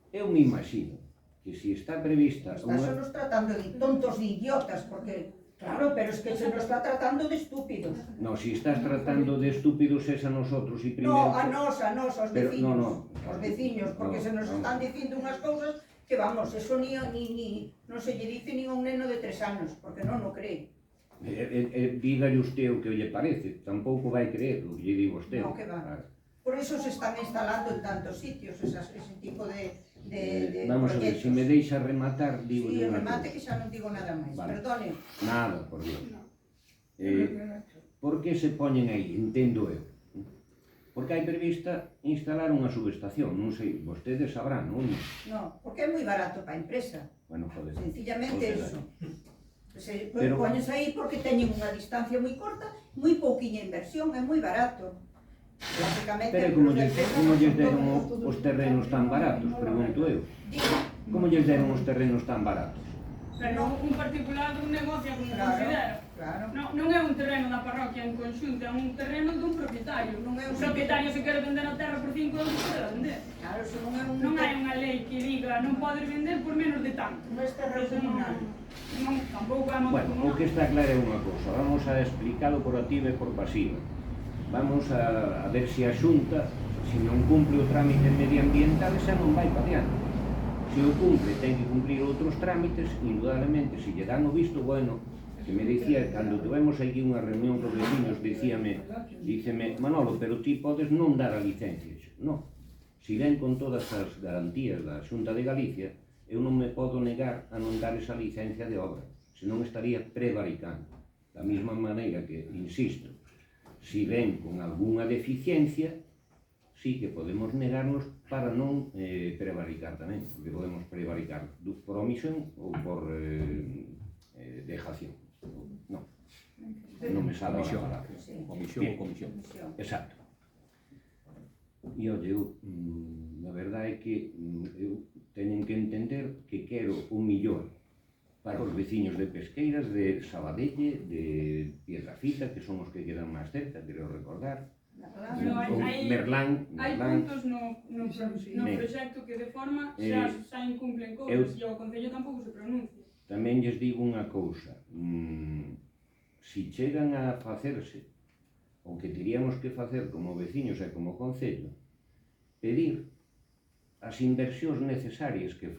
eu me imagino que si está prevista Está se nos tratando de tontos, de idiotas, porque, claro, pero es que se nos está tratando de estúpidos. No, si estás tratando de estúpidos es a nosotros y primero... No, a nos, aos Pero, veciños. no. Os veciños, porque No, se nos no. están dicindo unhas cousas que, vamos, eso non se lle dice nin a un neno de 3 anos, porque non o cree. Dígalle usted o que lle parece, tampouco vai creer o que lle digo usted. No, que va. Por eso se están instalando en tantos sitios ese tipo de Vamos a ver, proyectos. se me deixa rematar, digo Sí, unha remate cousa. que xa non digo nada máis. Vale. Perdone. Nada, por Dios. Por que se poñen aí? Entendo eu. Porque hai prevista instalar unha subestación, non sei, vostedes sabrán, non? No, porque é moi barato para a empresa. Bueno, joder. Sencillamente O sea, eso. Se pero- poñes aí porque teñen unha distancia moi corta, moi pouquiña inversión, é moi barato. Lógicamente, Pero como os lles, empresas como non lles son deron todos- os terrenos tan baratos, pregunto eu. Como lles deron os terrenos tan baratos? Pero un particular dun negocio como Claro, considera. claro. Non é un terreno da parroquia en conxunto, é un terreno dun propietario. Non é un O propietario se quere vender a terra por 5 euros, pode vender. Claro, se non é un... Non hai unha lei que diga non podes vender por menos de tanto. Non é terra Eso comunal. Non, tampouco é modo Bueno, o que está claro é unha cousa, vamos a explicalo por activa e por pasiva. Vamos a ver se a Xunta, se non cumple o trámite medioambiental, xa non vai para diante. Se o cumple, ten que cumplir outros trámites, indudablemente, se lle dan o visto, bueno, que me dicía, cando tivemos aquí unha reunión con vecinos, díceme, Manolo, pero ti podes non dar a licencia. Non, se ven con todas as garantías da Xunta de Galicia, eu non me podo negar a non dar esa licencia de obra, senón estaría prevaricando. Da mesma maneira que, insisto, se ven con algunha deficiencia, sí que podemos negarnos para non prevaricar tamén, porque podemos prevaricar por omisión ou por dejación. Non, non me sale a palabra. Omisión ou comisión. Exacto. E olha, eu, a verdade é que eu teñen que entender que quero o millor para os veciños de Pesqueiras, de Sabadelle, de Piedrafita, que son os que quedan máis cerca, quero recordar, Pero hai Merlán, puntos no Ben. proxecto que de forma xa incumplen cousas e o Concello tampouco se pronuncia. Tamén lles digo unha cousa, si chegan a facerse o que teríamos que facer como veciños e como Concello, pedir as inversións necesarias que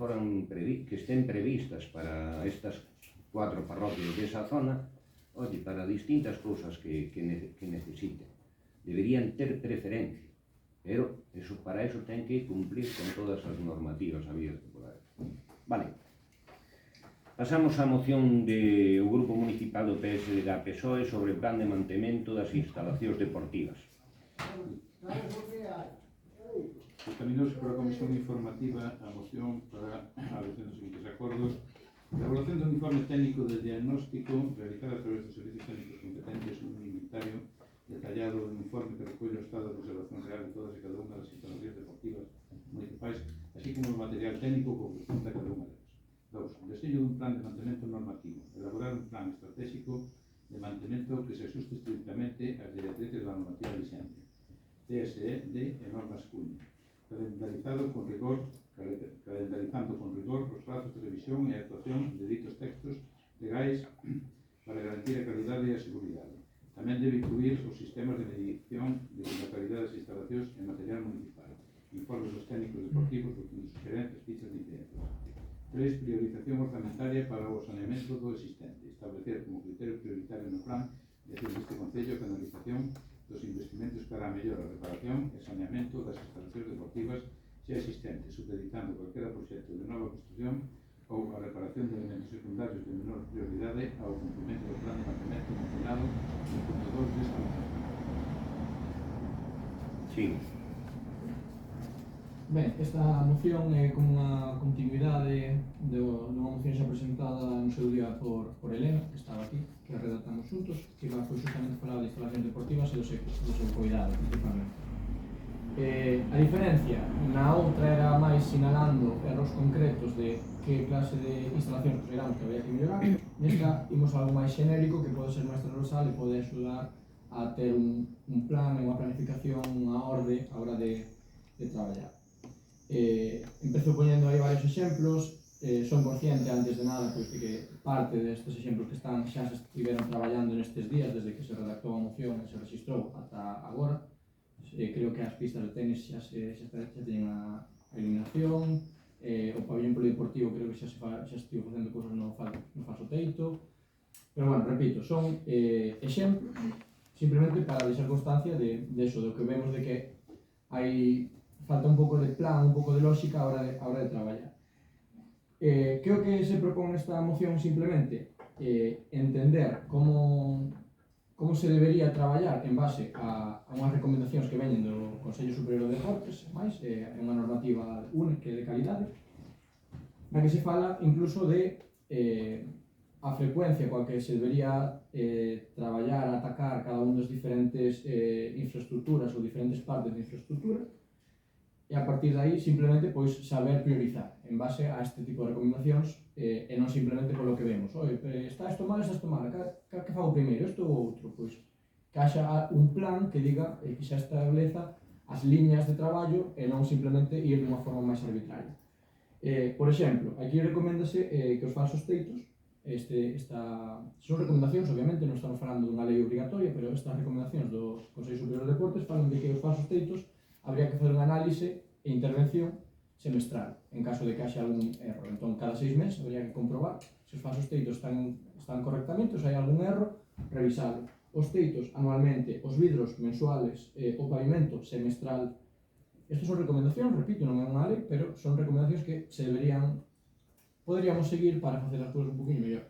estén previstas para estas 4 parroquias desa zona, oye, para distintas cousas que necesiten. Deberían ter preferencia, pero para eso ten que cumplir con todas as normativas habidas por aí. Vale. Pasamos á moción do Grupo Municipal do PSDG-PSOE sobre o plan de mantemento das instalacións deportivas. Examinouse por a Comisión Informativa a moción para a adopción dos seguintes acordos. A elaboración do informe técnico de diagnóstico realizado a través dos servicios técnicos competentes un inventario detallado do informe que recolle o estado de conservación real de todas e cada unha das instalacións deportivas municipais, así como o material técnico que corresponde a cada unha delas. 2. Deseño dun plan de mantemento normativo. Elaborar un plan estratégico de mantemento que se ajuste estrictamente ás directrices da normativa vigente. TSE e normas CUN. Calendarizando con rigor os prazos de revisión e actuación de ditos textos legais para garantir a calidade e a seguridade. Tamén debe incluir os sistemas de medición da calidade das instalacións e material municipal, informes dos técnicos deportivos, dos gerentes, fichas de incidencias. 3. Priorización orzamentaria para o saneamento do existente. Establecer como criterio prioritario no plan de acción deste Concello a canalización dos investimentos para a mellora, reparación e saneamento das instalacións deportivas xa existentes, supeditando cualquiera proxecto de nova construción ou a reparación de elementos secundarios de menor prioridade ao cumprimento do plan de mantemento mencionado no punto 2 desta moción. Sí. Ben, esta moción é como unha continuidade dunha moción xa presentada no seu día por Elena, que estaba aquí, que a redactamos xuntos, que iba justamente falar de instalacións deportivas e do seu cuidado, principalmente. A diferencia, na outra era máis sinalando erros concretos de que clase de instalacións consideramos que había que mellorar. Nesta imos algo máis xenérico que pode ser máis transversal e pode axudar a ter un plan, unha planificación, unha orde a hora de traballar. Empezo poñendo aí varios exemplos. Son consciente antes de nada pois, de que parte destes exemplos que están xa se estiveron traballando nestes días desde que se redactou a moción e se registrou ata agora. Creo que as pistas de tenis xa teñen a iluminación, o pabellón polideportivo creo que xa estivo facendo cousas no falso teito, pero bueno, repito, son exemplos simplemente para deixar constancia de eso, do que vemos de que falta un pouco de plan, un pouco de lógica a hora de traballar. Que o que se propón nesta moción simplemente entender como se debería traballar en base a unhas recomendacións que veñen do Consello Superior de Deportes, é unha normativa única de calidade, na que se fala incluso de a frecuencia coa que se debería traballar, atacar cada un dos diferentes infraestructuras ou diferentes partes de infraestructura, e a partir de aí simplemente pois saber priorizar en base a este tipo de recomendacións e non simplemente polo que vemos. Está isto mal, que fago primeiro, isto ou outro? Pois que haxa un plan que diga que xa estableza as liñas de traballo e non simplemente ir dunha forma máis arbitraria. Por exemplo, aquí recoméndase que os falsos teitos, son recomendacións, obviamente, non estamos falando dunha lei obrigatoria, pero estas recomendacións do Consello Superior de Deportes falan de que os falsos teitos habría que facer unha análise e intervención semestral, en caso de que haxe algún erro. Entón, cada 6 meses habría que comprobar se os falsos teitos están correctamente, se hai algún erro, revisalo. Os teitos anualmente, os vidros mensuales, o pavimento semestral. Estas son recomendacións, repito, non é unha lei, pero son recomendacións que poderíamos seguir para facer as cousas un poquinho mellor.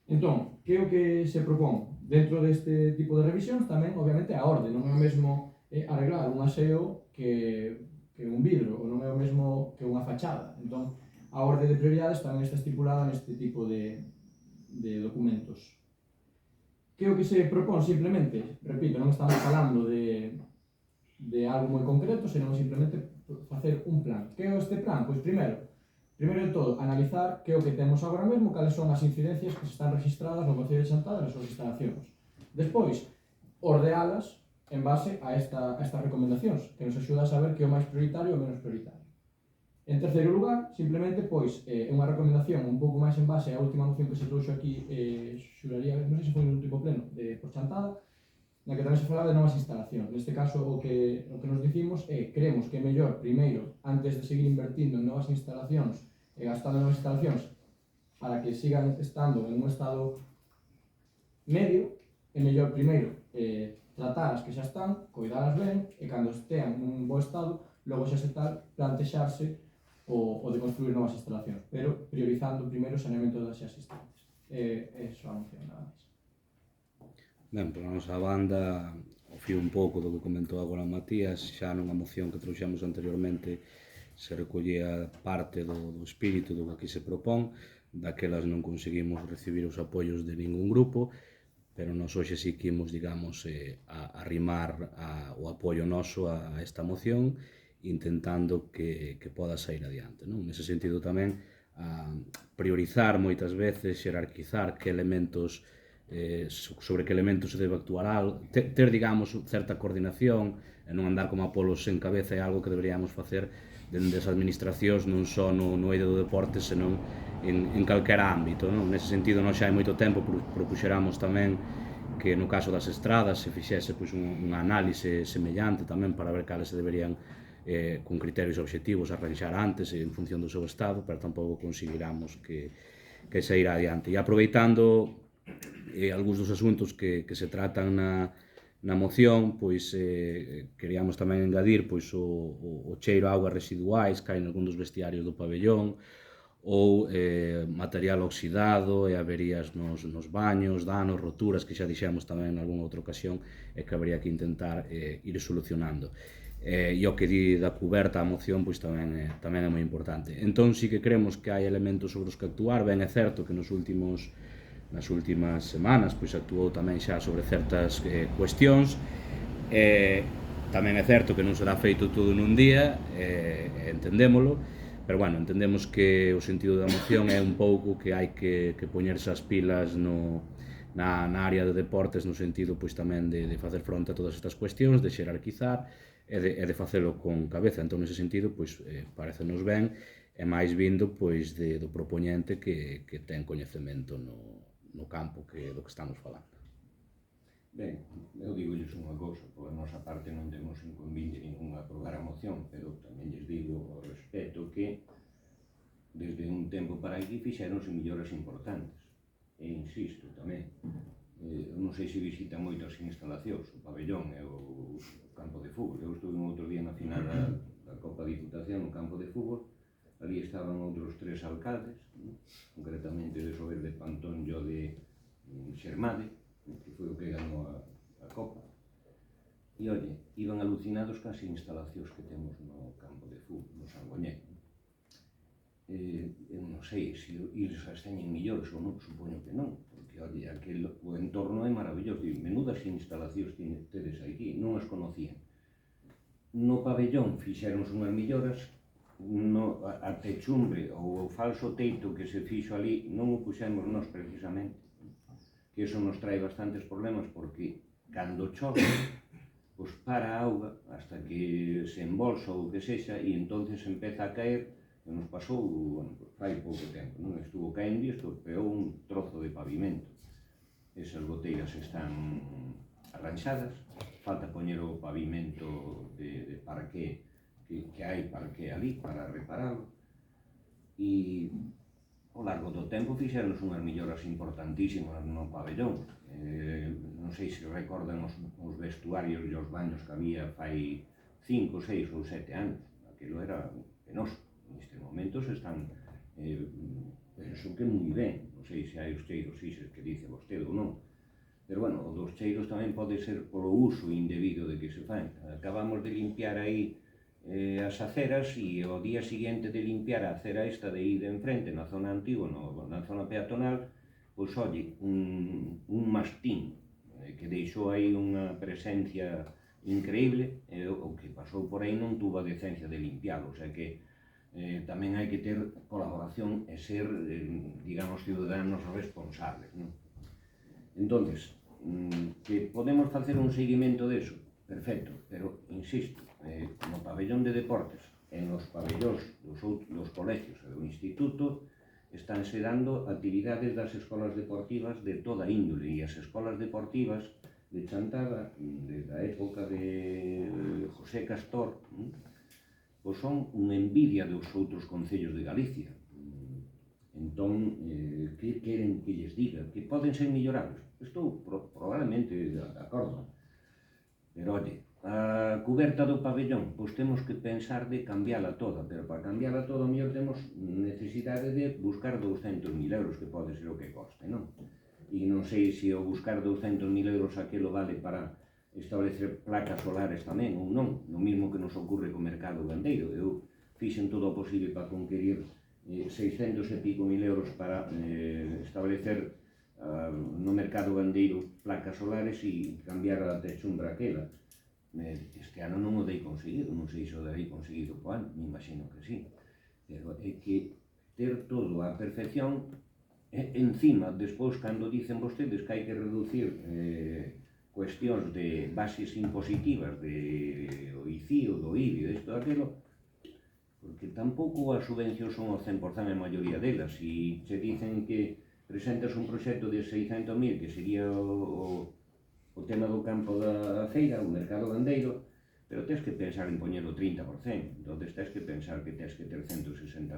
Entón, que é o que se propón? Dentro deste tipo de revisións tamén, obviamente, a orde. Non é o mesmo arreglar un aseo que un vidro, ou non é o mesmo que unha fachada. Entón, a orde de prioridades tamén está estipulada neste tipo de documentos. Que é o que se propón simplemente? Repito, non estamos falando de algo moi concreto, senón simplemente facer un plan. Que é este plan? Pois primeiro de todo, analizar que é o que temos agora mesmo, cales son as incidencias que se están registradas no Concello de Chantada nas súas instalacións. Despois, ordealas en base a estas recomendacións, que nos axuda a saber que é o máis prioritario ou menos prioritario. En terceiro lugar, simplemente, pois, unha recomendación un pouco máis en base á última moción que se trouxo aquí, xuraría, non sei se foi no último pleno, por Chantada, na que tamén se falaba de novas instalacións. Neste caso, o que nos dicimos é, creemos que é mellor, primeiro, antes de seguir invertindo en novas instalacións e gastando en novas instalacións, para que sigan estando en un estado medio, é mellor, primeiro, tratar as que xa están, cuidalas ben, e cando estean en un bo estado, logo xa se tal, plantexarse o de construir novas instalacións, pero priorizando primeiro o saneamento das xa existentes. É iso a moción, nada máis. Ben, por a nosa banda, o fío un pouco do que comentou agora Matías, xa nunha moción que trouxemos anteriormente se recollía parte do espírito do que aquí se propón, daquelas non conseguimos recibir os apoios de ningún grupo, pero nós hoxe sí que imos, digamos, a arrimar o apoio noso a esta moción, intentando que poda sair adiante, non? Nese sentido tamén, a priorizar moitas veces, xerarquizar que elementos, sobre que elementos se debe actuar algo, ter, digamos, certa coordinación, e non andar como a polos en cabeza é algo que deberíamos facer dende as administracións non só no eido do deporte, senón en calquera ámbito, non? Nese sentido, nós xa hai moito tempo propuxeramos tamén que no caso das estradas se fixese pois, unha análise semellante tamén para ver cales se deberían con criterios obxectivos arranxar antes en función do seu estado, pero tampouco conseguiramos que saíra adiante. E aproveitando algúns dos asuntos que se tratan na moción, pois queríamos tamén engadir pois, o cheiro a augas residuais que hai nalgún dos vestiarios do pabellón, ou material oxidado e averías nos baños, danos, roturas, que xa dixemos tamén en algunha outra ocasión e que habría que intentar ir solucionando. E o que di da cuberta a moción pois tamén é moi importante. Entón, sí que creemos que hai elementos sobre os que actuar. Ben, é certo que nas últimas semanas pois actuou tamén xa sobre certas cuestións. Tamén é certo que non será feito todo nun día, entendémolo, pero bueno, entendemos que o sentido da moción é un pouco que hai que poñerse as pilas na área de deportes, no sentido pois tamén de facer fronte a todas estas cuestións, de xerarquizar e de facelo con cabeza. Entón, nese sentido, pois parecenos ben, e máis vindo pois do propoñente que ten coñecemento no campo do que estamos falando. Ben, eu digolles unha cousa, por a nosa parte non temos inconvinte ningún a aprobar a moción, pero tamén lles digo ao respecto que desde un tempo para aquí fixeronse melloras importantes. E insisto tamén, eu non sei se visitan moito as instalacións, o pabellón e o campo de fútbol. Eu estuve un outro día na final da Copa Diputación no campo de fútbol, ali estaban outros 3 alcaldes, concretamente de Sober, de Pantón e de Xermade, que foi o que ganou a Copa. E, oye, iban alucinados cas instalacións que temos no campo de fútbol, no Sangoñé. Eu non sei se eles as teñen millores ou non, supoño que non, porque, oye, o entorno é maravilloso. Menudas instalacións tedes aquí, non as conocían. No pabellón fixeronse unhas melloras, a techumbre ou o falso teito que se fixo ali non o puxemos nós precisamente, que iso nos trae bastantes problemas, porque cando chove, pois para a auga hasta que se embolsa ou que sexa, e entonces empeza a caer, e nos pasou, bueno, fai pouco tempo, non estuvo caendo e estropeou un trozo de pavimento. Esas goteiras están arranxadas, falta poñer o pavimento de parqué, que hai parqué ali para reparalo, e ao largo do tempo fixeronse unhas melloras importantísimas no pabellón. Non sei se recordan os vestuarios e os baños que había fai 5, 6 ou 7 anos. Aquilo era penoso. Nestes momentos están, penso que moi ben. Non sei se hai os cheiros ises que dice vostede ou non. Pero, bueno, o dos cheiros tamén pode ser polo uso indebido de que se fan. Acabamos de limpiar aí as aceras e ao día seguinte de limpiar a acera esta de aí de enfrente na zona antigua, na zona peatonal, pois, oye, un mastín que deixou aí unha presencia increíble, o que pasou por aí non tuvo a decencia de limpialo, o sea que tamén hai que ter colaboración e ser, digamos, ciudadanos responsables, non? Entonces, que podemos facer un seguimento deso, perfecto, pero, insisto, no pabellón de deportes e nos pabellóns dos colegios e do instituto estánse dando actividades das escolas deportivas de toda índole, e as escolas deportivas de Chantada, desde a época de José Castor, pois son unha envidia dos outros concellos de Galicia. Entón, que queren que lles diga? Que poden ser mellorables? Estou probablemente de acordo. Pero, oye, a cuberta do pabellón, pois temos que pensar de cambiala toda, pero para cambiala toda, mellor temos necesidade de buscar 200.000 euros, que pode ser o que coste, non? E non sei se o buscar 200.000 euros aquilo vale para establecer placas solares tamén ou non, no mismo que nos ocurre co mercado gandeiro. Eu fixen todo o posible para conquerir 600 e pico mil euros para establecer no mercado gandeiro placas solares e cambiar a techumbra aquela. Este ano non o dei conseguido, non sei se o dei conseguido co ano, me imagino que sí, pero é que ter todo a perfección, encima, despois, cando dicen vostedes que hai que reducir cuestións de bases impositivas, do ICI ou do IBI, desto, aquilo, porque tampouco as subvencións son o 100% a maioría delas. Se che dicen que presentas un proxecto de 600.000, que sería o tema do campo da feira, o mercado gandeiro, pero tens que pensar en poñer o 30%, entón tens que pensar que tens que ter 180.000,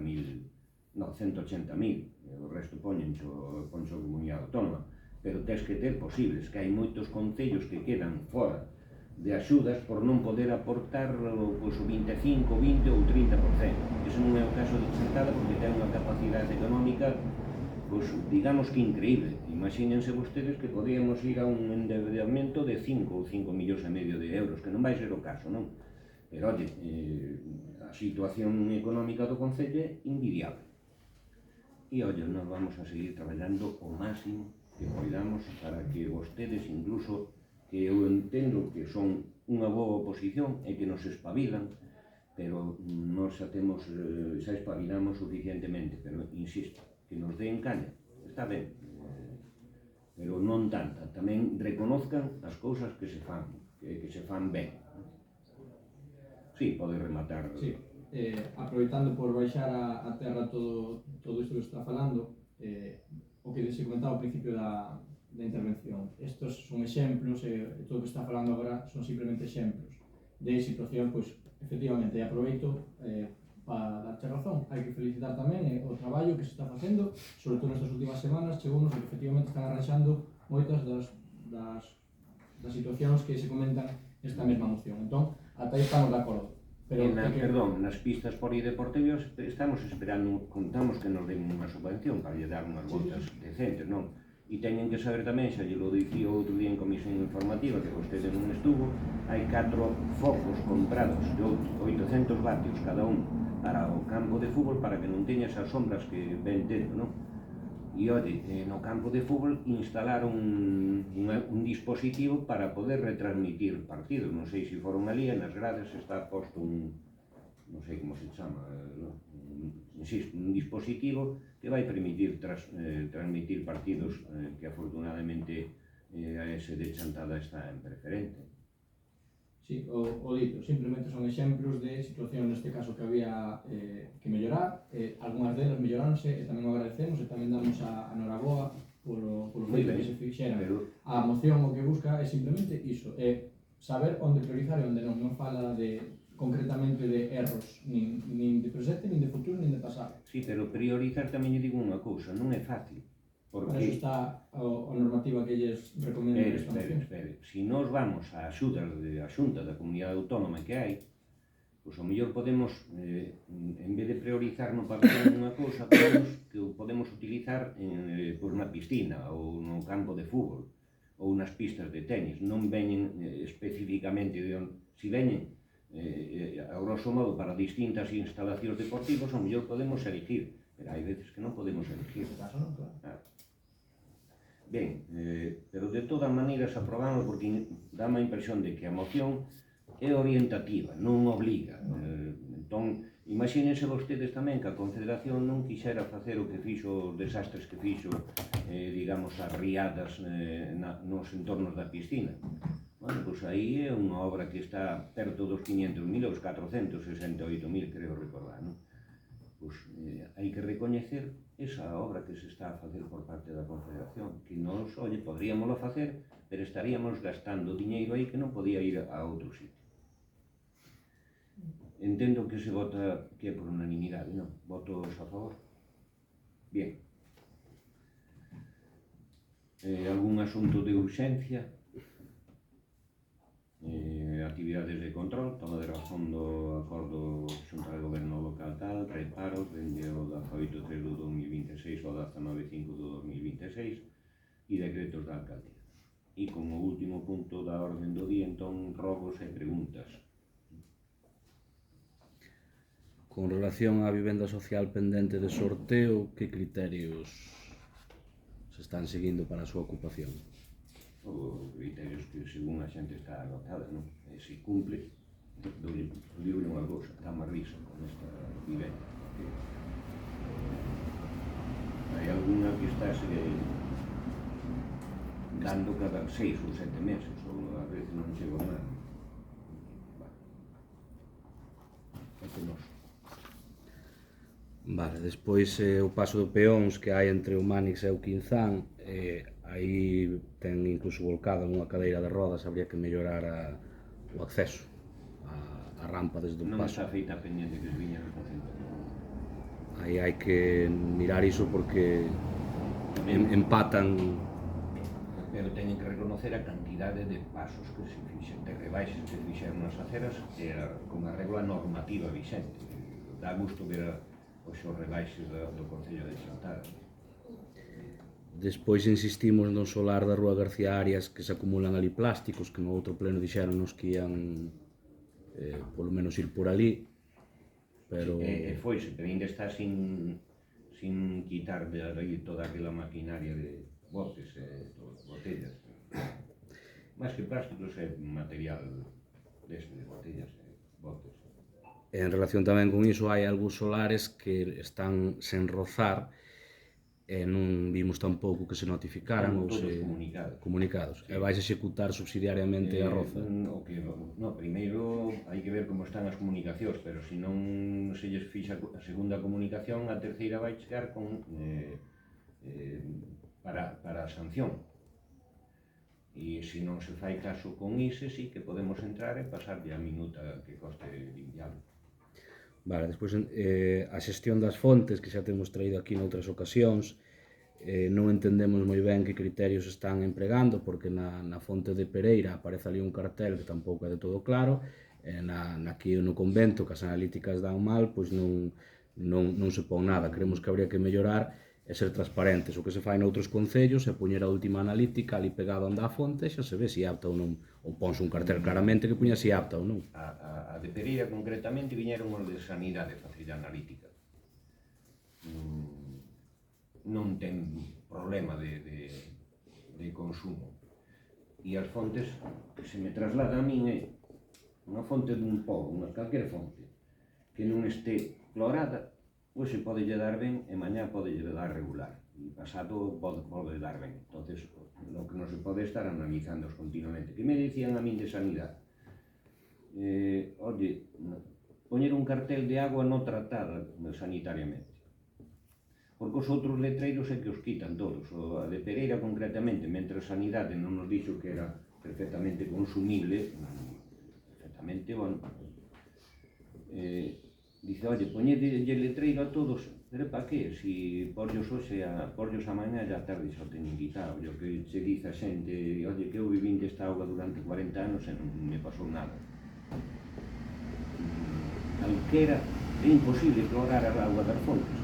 o resto poncho a comunidade autónoma, pero tens que ter posibles, que hai moitos concellos que quedan fora de axudas por non poder aportar pois, o 25, 20 ou 30%. Ese non é o caso de Chantada, porque ten unha capacidade económica, pois, digamos que increíble. Imagínense vostedes que podíamos ir a un endeudamento de 5 ou 5,5 millóns de euros, que non vai ser o caso, non? Pero, oye, a situación económica do Concello é invidiable. E, oye, nós vamos a seguir traballando o máximo que poidamos para que vostedes, incluso, que eu entendo que son unha boa oposición e que nos espabilan, pero nós xa espabilamos suficientemente, pero insisto, que nos den caña, está ben, pero non tanta, tamén reconozcan as cousas que se fan, que se fan ben. Sí, pode rematar. Sí, aproveitando por baixar a terra todo isto que está falando, o que se comentaba ao principio da intervención. Estos son exemplos, todo o que está falando agora son simplemente exemplos de situación, pois, efectivamente, aproveito para darche razón. Hai que felicitar tamén o traballo que se está facendo, sobre todo nestas últimas semanas, chegounos que efectivamente están arranxando moitas das situacións que se comentan nesta mesma moción. Entón, ata aí estamos de acordo. Pero nas pistas polideportivas estamos esperando, contamos que nos den unha subvención para lle dar unhas botas decentes, non? E teñen que saber tamén, xa lle lo dicía outro día en comisión informativa, que vostede non estuvo, hai 4 focos comprados de 800 vatios cada un para o campo de fútbol, para que non teña esas sombras que ven tendo, non? E, ode, no campo de fútbol instalaron un dispositivo para poder retransmitir partidos. Non sei se foron ali, nas grades está posto non sei como se chama, insisto, un dispositivo que vai permitir transmitir partidos que afortunadamente a ese de Chantada está en preferente. Sí, o dito, simplemente son exemplos de situación neste caso que había que mellorar, algunhas delas melloráronse e tamén o agradecemos e tamén damos a noraboa polo feito que se fixeran. A moción o que busca é simplemente iso, é saber onde priorizar e onde non fala concretamente de erros, nin de presente, nin de futuro, nin de pasado. Sí, pero priorizar tamén lle digo unha cousa, non é fácil. Para iso está a normativa que lles recomenda esta moción. Espere. Se nós vamos a axudas da Xunta da Comunidade Autónoma que hai, pois ao mellor podemos, en vez de priorizar no papel unha cousa, podemos utilizar na piscina ou no campo de fútbol ou nas pistas de tenis. Non veñen especificamente de onde, se veñen a grosso modo para distintas instalacións deportivas, ao mellor podemos elegir, pero hai veces que non podemos elegir. Ben, pero de todas maneiras aprobamos porque dá-me a impresión de que a moción é orientativa, non obliga. Entón, imagínense vostedes tamén que a Confederación non quixera facer o que fixo, os desastres que fixo, digamos, as riadas nos entornos da piscina. Bueno, pois aí é unha obra que está perto dos 500.000, os 468.000, creo recordar, non? Pois hai que recoñecer esa obra que se está a facer por parte da Confederación, que nos, oye, podríamoslo facer, pero estaríamos gastando diñeiro aí que non podía ir a outro sitio. Entendo que se vota que é por unanimidade, non? Votos a favor? Bien. Algún asunto de urxencia? Actividades de control, toma de razón do acordo Xunta de Goberno Local tal, reparos, dende o 18.3 do 2026 ao 19.5 do 2026 e decretos da alcaldía. E como último punto da orden do día, entón, robos e preguntas. Con relación á vivenda social pendente de sorteo, que criterios se están seguindo para a súa ocupación? Os criterios que según a xente está anotada, non? E se cumple, digo unha cousa, está má risa con esta vivenda. Hai alguna que está dando cada 6 ou 7 meses, ou a veces non chego a nada. É penoso. Vale, despois o paso de peóns que hai entre o Manix e o Quinzán, aí ten incluso volcada unha cadeira de rodas, habría que mellorar o acceso, a rampa desde o Non paso. está feita a pendiente que os viñeros facendo. Aí hai que mirar iso porque empatan. Pero teñen que reconocer a cantidade de pasos que se fixen, de rebaixes que se fixeron nas aceras, con arreglo a normativa vixente. Dá gusto ver os rebaixes do Concello de Chantada. Despois insistimos no solar da Rúa García Arias, que se acumulan ali plásticos, que no outro pleno dixéronnos que ian polo menos ir por ali, pero... Foise, pero ainda está sin quitar de aí toda aquela maquinaria de botes e botellas. Máis que plásticos é material de botellas e botes. En relación tamén con iso, hai algúns solares que están sen rozar e non vimos tampouco que se notificaran ou Todos se... comunicados. E vais executar subsidiariamente a roza. Primeiro hai que ver como están as comunicacións, pero se non se lles fixa a segunda comunicación, a terceira vai chegar con para a sanción. E se non se fai caso con ISE, sí que podemos entrar e pasarlle a minuta que coste limpiarlo. Vale, despois a xestión das fontes, que xa temos traído aquí noutras ocasións, non entendemos moi ben que criterios están empregando, porque na fonte de Pereira aparece ali un cartel que tampouco é de todo claro, aquí no convento, que as analíticas dan mal, pois non se pon nada. Creemos que habría que mellorar e ser transparentes. O que se fai noutros concellos é poñer a última analítica ali pegado onde a fonte, xa se ve se apta ou non, ou ponse un cartel claramente que poña se apta ou non. A de Pereira concretamente viñeron os de Sanidade facer a analítica. Non ten problema de consumo. E as fontes que se me trasladan a min é unha fonte dun pobo, calquera fonte, que non este clorada, pois se pode lle dar ben e mañá pode lle dar regular. E pasado pode dar ben. Entonces, o que non se pode estar analizando continuamente. Que me dicían a min de sanidade? Oye, poñer un cartel de agua non tratada sanitariamente. Porque os outros letreiros é que os quitan todos. A de Pereira concretamente, mentre a sanidade non nos dixo que era perfectamente consumible, perfectamente, bueno, dice, oye, poñede letreiro a todos, pero para que? Si porllos hoxe, porllos a mañá e a tarde xa o teñen quitado. O que se dice a xente, oye, que eu vivín desta auga durante 40 anos e non me pasou nada. Calquera, é imposible clorar a auga das fontes.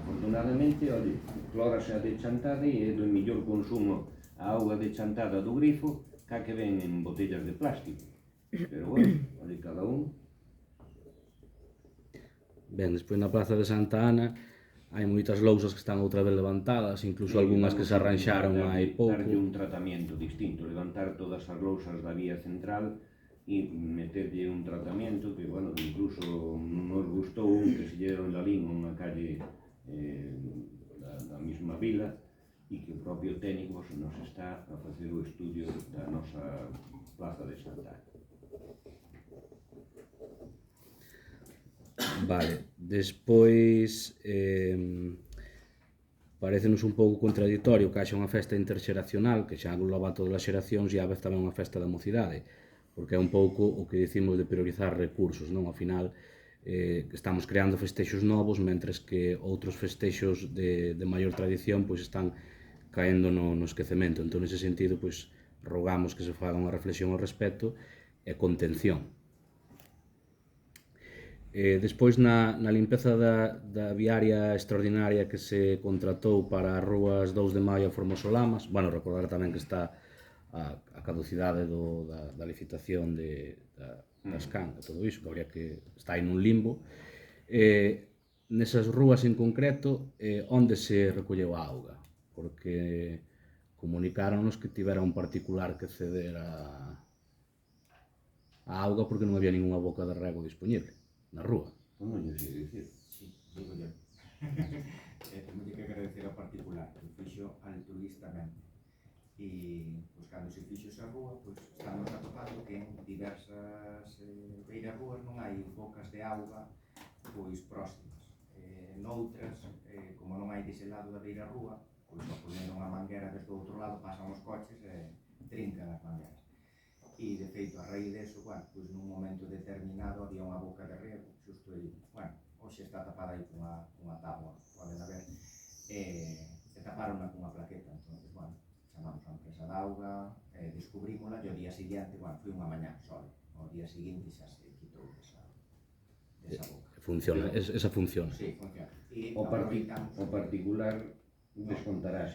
Afortunadamente, oye, clórase a de Chantada e é do mellor consumo a auga de Chantada do grifo ca que ven en botellas de plástico. Pero bueno, oye, cada un. Ben, despois na Praza de Santa Ana hai moitas lousas que están outra vez levantadas, incluso algunhas que se arranxaron hai pouco. Darlle un tratamento distinto, levantar todas as lousas da vía central e meterlle un tratamento que, bueno, incluso nos gustou un que se lle deron da Lima, unha calle da mesma vila, e que o propio técnico nos está a facer o estudio da nosa Plaza de Santa Ana. Vale, despois parecenos un pouco contradictorio que haxa unha festa interxeracional que xa engloba todas as xeracións e a vez tamén unha festa da mocidade, porque é un pouco o que dicimos de priorizar recursos, non? Ao final estamos creando festexos novos, mentres que outros festexos de maior tradición pois están caendo no esquecemento. Entón, nese sentido, pois rogamos que se faga unha reflexión ao respecto e contención. Despois, na limpeza da viaria extraordinaria que se contratou para as rúas 2 de Maio a Formosolamas, bueno, recordar tamén que está a caducidade da licitación das CAN e todo iso, que habría que está aí nun limbo. Nesas rúas en concreto, onde se recolleu a auga? Porque comunicáronos que tivera un particular que ceder a auga porque non había ninguna boca de rego disponible na rúa. Non lle sei dicir. Sí, digo yo. Temos que agradecer ao particular que fixo altruistamente. E, pois, cando se fixo esa rúa, pois, estamos atopando que en diversas beirarrúas non hai bocas de auga pois próximas. Noutras, como non hai dese lado da beira rúa, pois ao poner unha manguera desde o outro lado pasan os coches e trincan as mangueras. E, de feito, a raíz deso, bueno, pois nun momento determinado había unha boca de riego, xusto aí, bueno, hoxe está tapada aí cunha táboa, poden haber, e taparonla cunha plaqueta, entonces, bueno, chamamos a empresa de auga, descubrímola, e o día seguinte, bueno, foi unha mañá solo, o día seguinte xa se quitou desa boca. Funciona, esa funciona. Sí, funciona. E O particular descontará, si